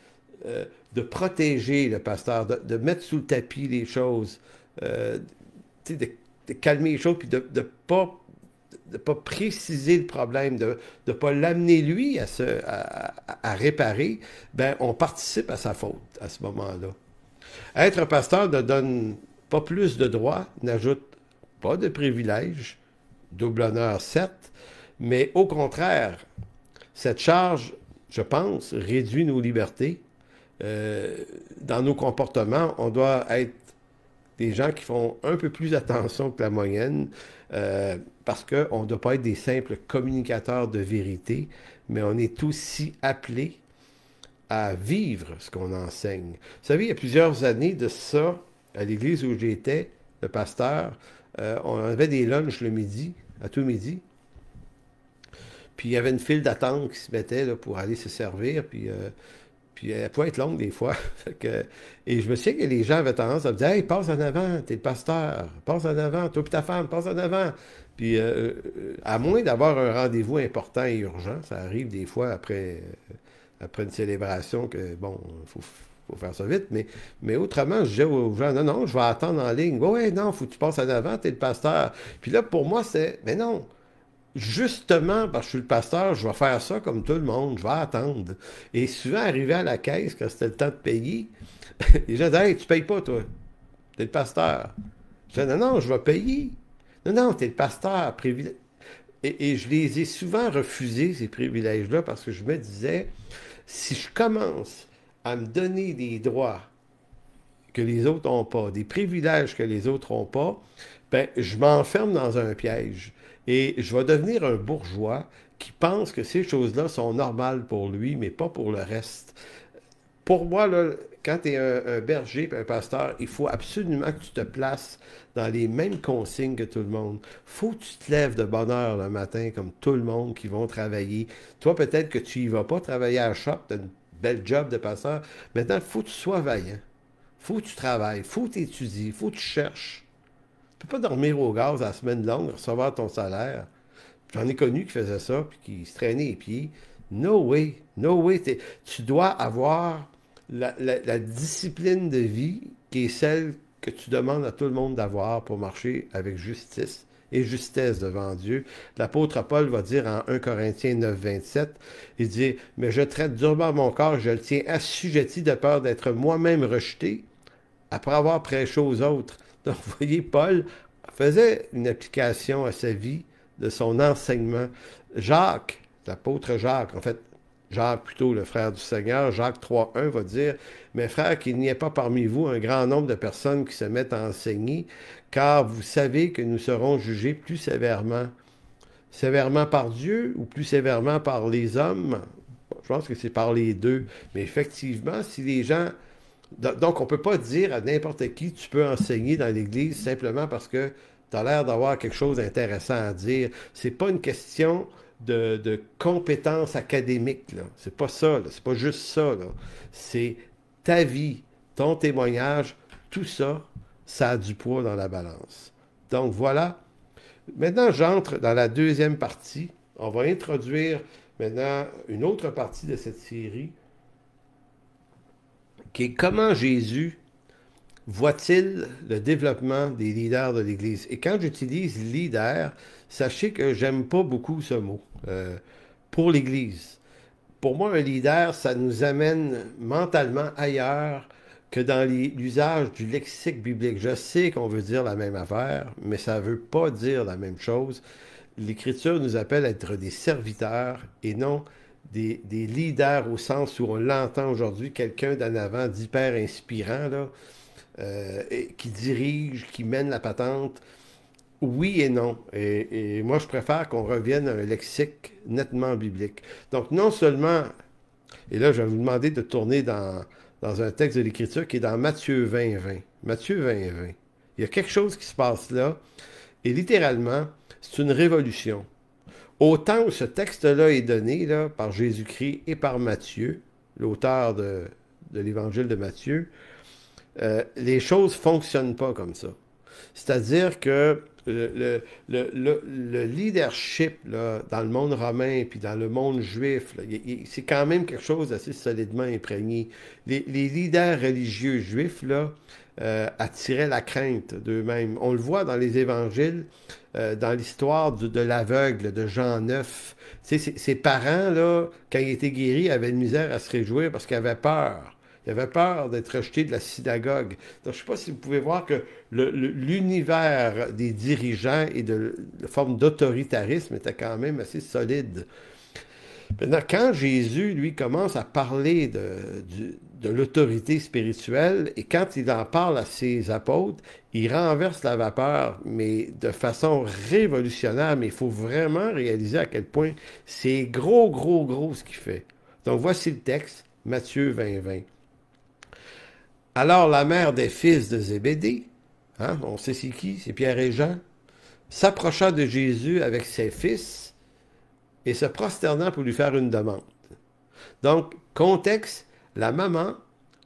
de protéger le pasteur, de mettre sous le tapis les choses, de calmer les choses, puis de ne pas préciser le problème, de ne pas l'amener lui à réparer, ben on participe à sa faute à ce moment-là. Être pasteur ne donne pas plus de droits, n'ajoute pas de privilèges, double honneur certes, mais au contraire, cette charge, je pense, réduit nos libertés. Dans nos comportements, on doit être des gens qui font un peu plus attention que la moyenne parce qu'on ne doit pas être des simples communicateurs de vérité, mais on est aussi appelés à vivre ce qu'on enseigne. Vous savez, il y a plusieurs années de ça, à l'église où j'étais, le pasteur, on avait des lunchs le midi à tout midi. Puis il y avait une file d'attente qui se mettait là, pour aller se servir. Puis elle pouvait être longue des fois. Et je me souviens que les gens avaient tendance à me dire Hey, passe en avant, t'es le pasteur, passe en avant, toi et ta femme, passe en avant. Puis à moins d'avoir un rendez-vous important et urgent, ça arrive des fois après une célébration que, bon, faut faire ça vite, mais autrement, je disais aux gens, non, non, je vais attendre en ligne. Ouais, non, faut que tu passes en avant, t'es le pasteur. Puis là, pour moi, c'est, mais non, justement, parce que je suis le pasteur, je vais faire ça comme tout le monde, je vais attendre. Et souvent, arrivé à la caisse, quand c'était le temps de payer, les gens disaient, hey, tu payes pas, toi, t'es le pasteur. Je disais, non, non, je vais payer. Non, non, t'es le pasteur, privilège. Et je les ai souvent refusés, ces privilèges-là, parce que je me disais, si je commence à me donner des droits que les autres n'ont pas, des privilèges que les autres n'ont pas, ben, je m'enferme dans un piège. Et je vais devenir un bourgeois qui pense que ces choses-là sont normales pour lui, mais pas pour le reste. Pour moi, là, quand tu es un berger et un pasteur, il faut absolument que tu te places dans les mêmes consignes que tout le monde. Faut que tu te lèves de bonne heure le matin, comme tout le monde qui vont travailler. Toi, peut-être que tu y vas pas travailler à la shop, tu as une belle job de pasteur. Maintenant, il faut que tu sois vaillant. Faut que tu travailles, faut que tu étudies, faut que tu cherches. Tu peux pas dormir au gaz à la semaine longue, recevoir ton salaire. J'en ai connu qui faisaient ça, puis qui se traînaient les pieds. No way, no way. Tu dois avoir la discipline de vie qui est celle que tu demandes à tout le monde d'avoir pour marcher avec justice et justesse devant Dieu. L'apôtre Paul va dire en 1 Corinthiens 9, 27, il dit « Mais je traite durement mon corps, je le tiens assujetti de peur d'être moi-même rejeté après avoir prêché aux autres. » Donc, vous voyez, Paul faisait une application à sa vie de son enseignement. Jacques, l'apôtre Jacques, en fait, Jacques plutôt, le frère du Seigneur, Jacques 3.1 va dire « Mes frères, qu'il n'y ait pas parmi vous un grand nombre de personnes qui se mettent à enseigner, car vous savez que nous serons jugés plus sévèrement. Sévèrement par Dieu ou plus sévèrement par les hommes? Je pense que c'est par les deux. Mais effectivement, si les gens... Donc, on ne peut pas dire à n'importe qui tu peux enseigner dans l'Église simplement parce que tu as l'air d'avoir quelque chose d'intéressant à dire. C'est pas une question de compétences académiques. C'est pas ça. C'est pas juste ça. C'est ta vie, ton témoignage, tout ça, ça a du poids dans la balance. Donc, voilà. Maintenant, j'entre dans la deuxième partie. On va introduire maintenant une autre partie de cette série qui est comment Jésus voit-il le développement des leaders de l'Église. Et quand j'utilise leader, sachez que j'aime pas beaucoup ce mot pour l'Église. Pour moi, un leader, ça nous amène mentalement ailleurs que dans l'usage du lexique biblique. Je sais qu'on veut dire la même affaire, mais ça ne veut pas dire la même chose. L'Écriture nous appelle à être des serviteurs et non des leaders au sens où on l'entend aujourd'hui, quelqu'un d'en avant d'hyper inspirant, là, qui dirige, qui mène la patente. Oui et non. Et moi, je préfère qu'on revienne à un lexique nettement biblique. Donc, non seulement, et là, je vais vous demander de tourner dans un texte de l'Écriture qui est dans Matthieu 20, 20. Matthieu 20, 20. Il y a quelque chose qui se passe là, et littéralement, c'est une révolution. Autant où ce texte-là est donné là, par Jésus-Christ et par Matthieu, l'auteur de l'Évangile de Matthieu, les choses ne fonctionnent pas comme ça. C'est-à-dire que le leadership là, dans le monde romain puis dans le monde juif, c'est quand même quelque chose d'assez solidement imprégné. Les leaders religieux juifs là, attiraient la crainte d'eux-mêmes. On le voit dans les évangiles, dans l'histoire de l'aveugle de Jean 9. Ses parents, là, quand il était guéri, avaient de misère à se réjouir parce qu'ils avaient peur. Il avait peur d'être rejeté de la synagogue. Donc, je ne sais pas si vous pouvez voir que l'univers des dirigeants et de forme d'autoritarisme était quand même assez solide. Maintenant, quand Jésus, lui, commence à parler de l'autorité spirituelle, et quand il en parle à ses apôtres, il renverse la vapeur, mais de façon révolutionnaire. Mais il faut vraiment réaliser à quel point c'est gros, gros, gros ce qu'il fait. Donc, voici le texte, Matthieu 20, 20. Alors la mère des fils de Zébédée, hein, on sait c'est qui, c'est Pierre et Jean, s'approcha de Jésus avec ses fils et se prosternant pour lui faire une demande. Donc, contexte, la maman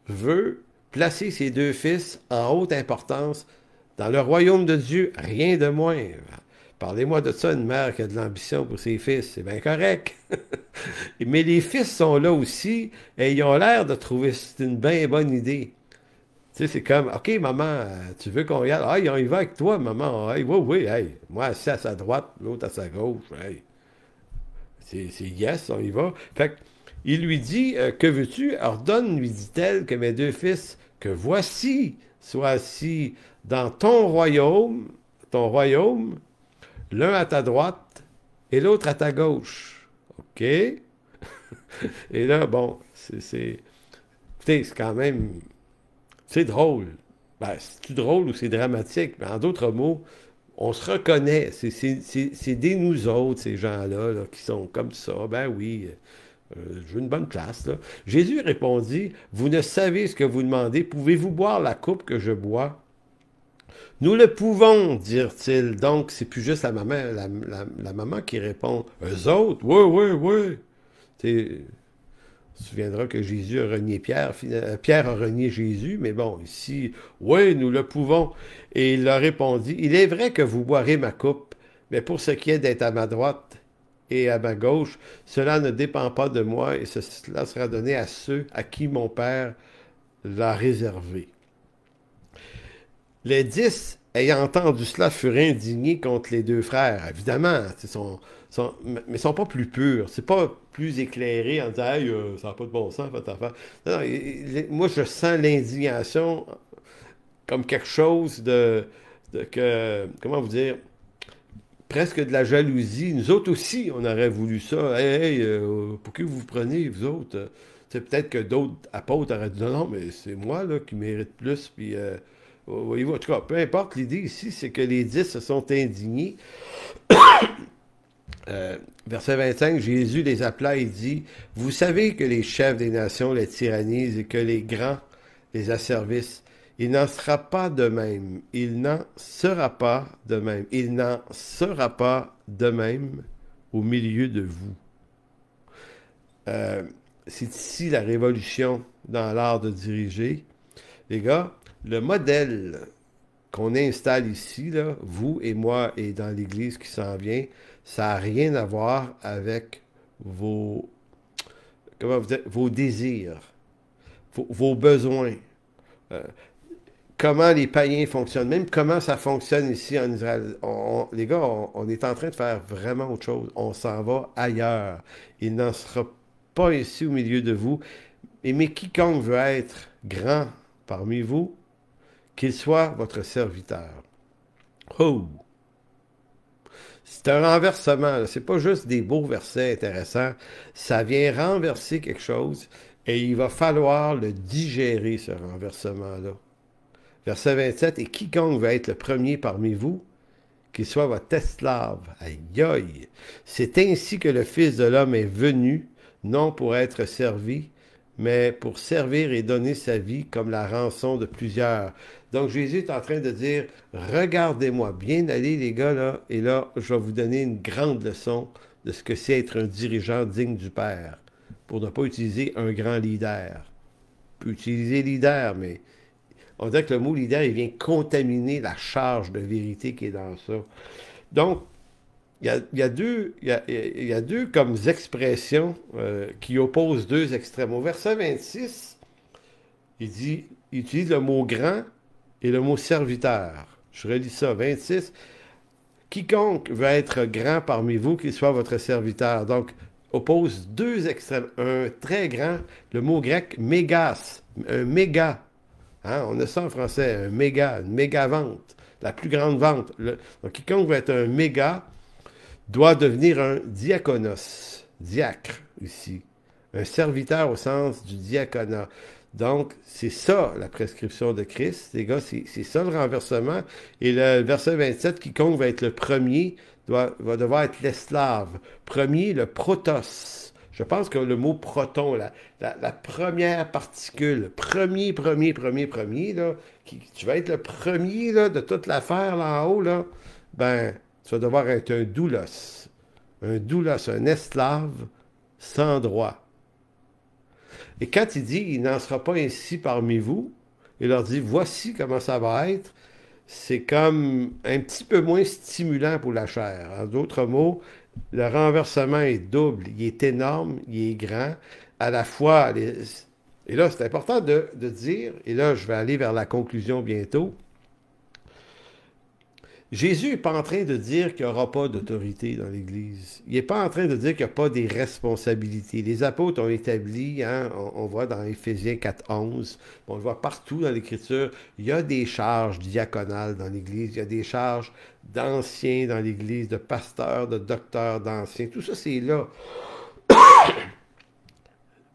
veut placer ses deux fils en haute importance dans le royaume de Dieu, rien de moins. Parlez-moi de ça, une mère qui a de l'ambition pour ses fils, c'est bien correct. Mais les fils sont là aussi et ils ont l'air de trouver que c'est une bien bonne idée. Tu sais, c'est comme, OK, maman, tu veux qu'on y aille? Ah, on y va avec toi, maman. Hey, oui, oui, hey. Moi, assis à sa droite, l'autre à sa gauche. Hey. C'est yes, on y va. Fait que, il lui dit, que veux-tu? Ordonne, lui dit-elle, que mes deux fils, que voici, soient assis dans ton royaume, l'un à ta droite et l'autre à ta gauche. OK? Et là, bon, écoutez, c'est quand même, c'est drôle. Ben, c'est-tu drôle ou c'est dramatique? Mais en d'autres mots, on se reconnaît. C'est des nous autres, ces gens-là, là, qui sont comme ça. Ben oui, je veux une bonne place, là. Jésus répondit, vous ne savez ce que vous demandez. Pouvez-vous boire la coupe que je bois? Nous le pouvons, dirent-ils. Donc, c'est plus juste la maman qui répond. Eux autres, oui, oui, oui. Tu te souviendras que Jésus a renié Pierre. Pierre a renié Jésus, mais bon, ici, oui, nous le pouvons. Et il leur répondit, il est vrai que vous boirez ma coupe, mais pour ce qui est d'être à ma droite et à ma gauche, cela ne dépend pas de moi et cela sera donné à ceux à qui mon Père l'a réservé. Les 10, ayant entendu cela, furent indignés contre les deux frères. Évidemment, mais ils ne sont pas plus purs. C'est pas plus éclairé en disant hey, ça n'a pas de bon sens, votre affaire. Non, moi, je sens l'indignation comme quelque chose comment vous dire, presque de la jalousie. Nous autres aussi, on aurait voulu ça. Hey, pour qui vous vous prenez, vous autres? C'est peut-être que d'autres apôtres auraient dit non, mais c'est moi là, qui mérite plus, puis voyez-vous, en tout cas, peu importe, l'idée ici, c'est que les 10 se sont indignés. Verset 25, Jésus les appela et dit, vous savez que les chefs des nations les tyrannisent et que les grands les asservissent. Il n'en sera pas de même. Il n'en sera pas de même. Il n'en sera pas de même au milieu de vous. C'est ici la révolution dans l'art de diriger. Les gars, le modèle qu'on installe ici, là, vous et moi et dans l'Église qui s'en vient, ça n'a rien à voir avec vos désirs, vos besoins. Comment les païens fonctionnent, même comment ça fonctionne ici en Israël. Les gars, on est en train de faire vraiment autre chose. On s'en va ailleurs. Il n'en sera pas ici au milieu de vous. Mais quiconque veut être grand parmi vous, qu'il soit votre serviteur. Oh! C'est un renversement. C'est pas juste des beaux versets intéressants. Ça vient renverser quelque chose et il va falloir le digérer, ce renversement-là. Verset 27, « Et quiconque veut être le premier parmi vous, qu'il soit votre esclave. » Aïe, aïe! C'est ainsi que le Fils de l'homme est venu, non pour être servi, mais pour servir et donner sa vie comme la rançon de plusieurs. Donc Jésus est en train de dire, regardez-moi bien aller les gars là, et là je vais vous donner une grande leçon de ce que c'est être un dirigeant digne du Père, pour ne pas utiliser un grand leader. On peut utiliser leader, mais on dirait que le mot leader, il vient contaminer la charge de vérité qui est dans ça. Donc, il y a deux comme expressions qui opposent deux extrêmes. Au verset 26, il utilise le mot grand et le mot serviteur. Je relis ça, 26. Quiconque veut être grand parmi vous, qu'il soit votre serviteur. Donc, oppose deux extrêmes. Un très grand, le mot grec mégas, un méga. Hein, on a ça en français, un méga, une méga vente, la plus grande vente. Donc, quiconque veut être un méga doit devenir un diaconos, diacre ici, un serviteur au sens du diaconat. Donc, c'est ça la prescription de Christ, les gars, c'est ça le renversement. Et le verset 27, quiconque va être le premier va devoir être l'esclave. Premier, le protos. Je pense que le mot proton, la première particule, premier, là, tu vas être le premier là, de toute l'affaire là en haut, là, ben, Tu vas devoir être un doulos, un esclave sans droit. Et quand il dit, il n'en sera pas ainsi parmi vous, il leur dit, voici comment ça va être, c'est comme un petit peu moins stimulant pour la chair. En d'autres mots, le renversement est double, il est énorme, il est grand, à la fois, et là c'est important de dire, et là je vais aller vers la conclusion bientôt, Jésus n'est pas en train de dire qu'il n'y aura pas d'autorité dans l'Église. Il n'est pas en train de dire qu'il n'y a pas des responsabilités. Les apôtres ont établi, hein, on voit dans Éphésiens 4:11, on le voit partout dans l'Écriture, il y a des charges diaconales dans l'Église, il y a des charges d'anciens dans l'Église, de pasteurs, de docteurs, d'anciens. Tout ça, c'est là.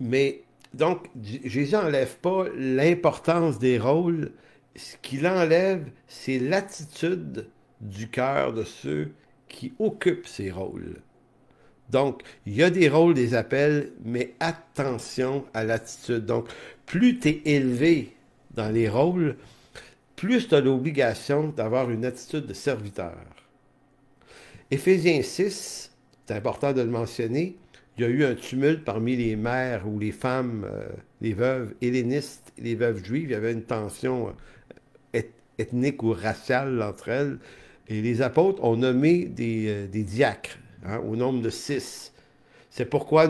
Mais donc, Jésus n'enlève pas l'importance des rôles. Ce qu'il enlève, c'est l'attitude du cœur de ceux qui occupent ces rôles. Donc, il y a des rôles, des appels, mais attention à l'attitude. Donc, plus tu es élevé dans les rôles, plus tu as l'obligation d'avoir une attitude de serviteur. Éphésiens 6, c'est important de le mentionner, il y a eu un tumulte parmi les mères ou les femmes, les veuves hellénistes et les veuves juives. Il y avait une tension ethnique ou raciale entre elles. Et les apôtres ont nommé des diacres, hein, au nombre de 6. C'est pourquoi,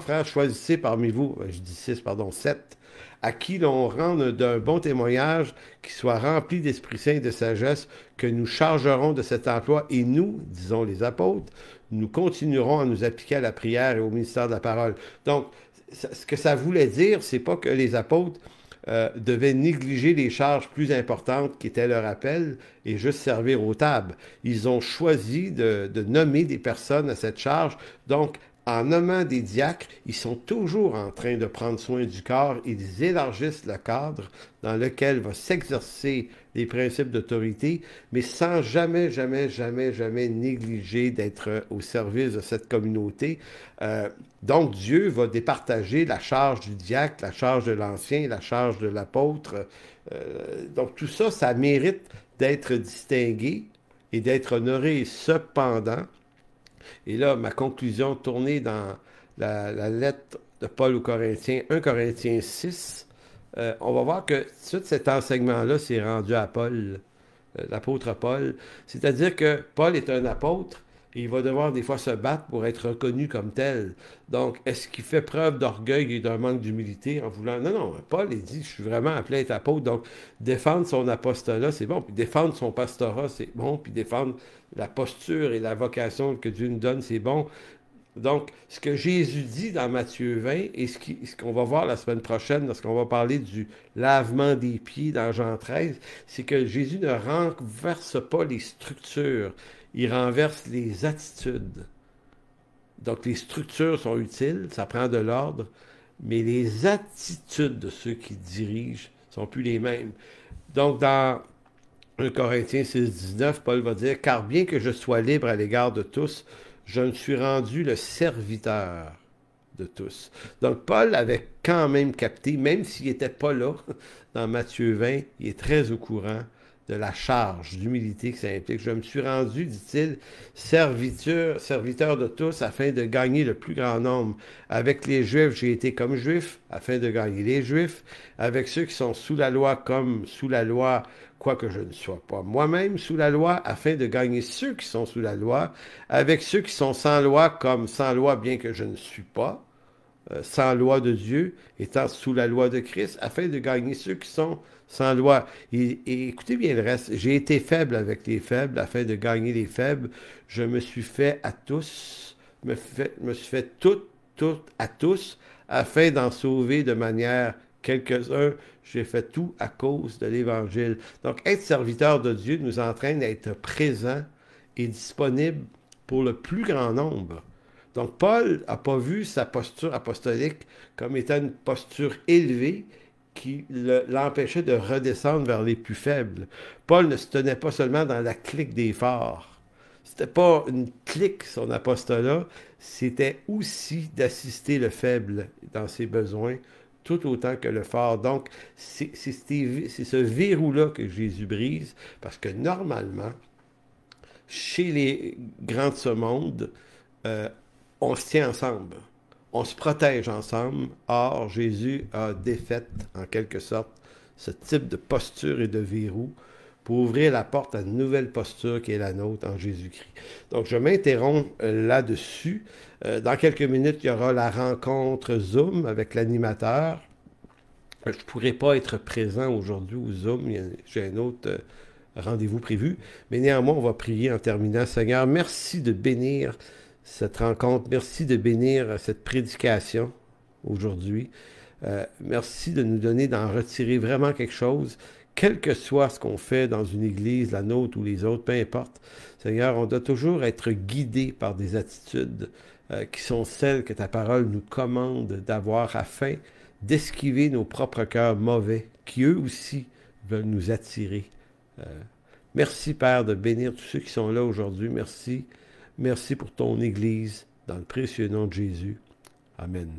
frères, choisissez parmi vous, je dis 6, pardon, 7, à qui l'on rende d'un bon témoignage, qui soit rempli d'Esprit Saint et de sagesse, que nous chargerons de cet emploi, et nous, disons les apôtres, nous continuerons à nous appliquer à la prière et au ministère de la parole. Donc, ce que ça voulait dire, c'est pas que les apôtres devaient négliger les charges plus importantes qui étaient leur appel et juste servir aux tables. Ils ont choisi de nommer des personnes à cette charge. Donc, en nommant des diacres, ils sont toujours en train de prendre soin du corps. Ils élargissent le cadre dans lequel va s'exercer les principes d'autorité, mais sans jamais, jamais, jamais, jamais négliger d'être au service de cette communauté. Donc, Dieu va départager la charge du diacre, la charge de l'ancien, la charge de l'apôtre. Donc, tout ça, ça mérite d'être distingué et d'être honoré. Cependant, et là, ma conclusion tournée dans la lettre de Paul aux Corinthiens, 1 Corinthiens 6, on va voir que tout cet enseignement-là s'est rendu à Paul, l'apôtre Paul. C'est-à-dire que Paul est un apôtre et il va devoir des fois se battre pour être reconnu comme tel. Donc, est-ce qu'il fait preuve d'orgueil et d'un manque d'humilité en voulant... Non, non, Paul, il dit, je suis vraiment appelé à être apôtre, donc défendre son apostolat, c'est bon, puis défendre son pastorat, c'est bon, puis défendre la posture et la vocation que Dieu nous donne, c'est bon. Donc, ce que Jésus dit dans Matthieu 20 et ce qu'on va voir la semaine prochaine lorsqu'on va parler du lavement des pieds dans Jean 13, c'est que Jésus ne renverse pas les structures, il renverse les attitudes. Donc, les structures sont utiles, ça prend de l'ordre, mais les attitudes de ceux qui dirigent ne sont plus les mêmes. Donc, dans 1 Corinthiens 6:19, Paul va dire « Car bien que je sois libre à l'égard de tous, je me suis rendu le serviteur de tous. » Donc, Paul avait quand même capté, même s'il n'était pas là, dans Matthieu 20, il est très au courant de la charge d'humilité que ça implique. Je me suis rendu, dit-il, serviteur de tous, afin de gagner le plus grand nombre. Avec les Juifs, j'ai été comme Juif, afin de gagner les Juifs. Avec ceux qui sont sous la loi, comme sous la loi, quoique je ne sois pas moi-même sous la loi, afin de gagner ceux qui sont sous la loi. Avec ceux qui sont sans loi, comme sans loi, bien que je ne suis pas, sans loi de Dieu, étant sous la loi de Christ, afin de gagner ceux qui sont sans loi. Et écoutez bien le reste. J'ai été faible avec les faibles, afin de gagner les faibles. Je me suis fait à tous, me suis fait tout à tous, afin d'en sauver de manière quelques-uns. J'ai fait tout à cause de l'Évangile. Donc, être serviteur de Dieu nous entraîne à être présent et disponible pour le plus grand nombre. Donc, Paul n'a pas vu sa posture apostolique comme étant une posture élevée qui l'empêchait de redescendre vers les plus faibles. Paul ne se tenait pas seulement dans la clique des forts. C'était pas une clique, son apostolat, c'était aussi d'assister le faible dans ses besoins, tout autant que le fort. Donc, c'est ce verrou-là que Jésus brise, parce que normalement, chez les grands de ce monde, euh, on se tient ensemble. On se protège ensemble. Or, Jésus a défait, en quelque sorte, ce type de posture et de verrou pour ouvrir la porte à une nouvelle posture qui est la nôtre en Jésus-Christ. Donc, je m'interromps là-dessus. Dans quelques minutes, il y aura la rencontre Zoom avec l'animateur. Je ne pourrai pas être présent aujourd'hui au Zoom. J'ai un autre rendez-vous prévu. Mais néanmoins, on va prier en terminant. Seigneur, merci de bénir cette rencontre. Merci de bénir cette prédication aujourd'hui. Merci de nous donner d'en retirer vraiment quelque chose, quel que soit ce qu'on fait dans une église, la nôtre ou les autres, peu importe. Seigneur, on doit toujours être guidé par des attitudes qui sont celles que ta parole nous commande d'avoir afin d'esquiver nos propres cœurs mauvais, qui eux aussi veulent nous attirer. Euh, Merci, Père, de bénir tous ceux qui sont là aujourd'hui. Merci. Merci pour ton Église, dans le précieux nom de Jésus. Amen.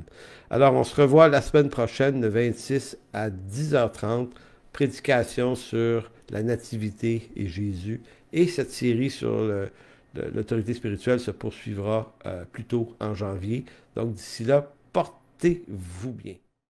Alors, on se revoit la semaine prochaine, le 26 à 10h30, prédication sur la Nativité et Jésus. Et cette série sur l'autorité spirituelle se poursuivra plus tôt en janvier. Donc, d'ici là, portez-vous bien.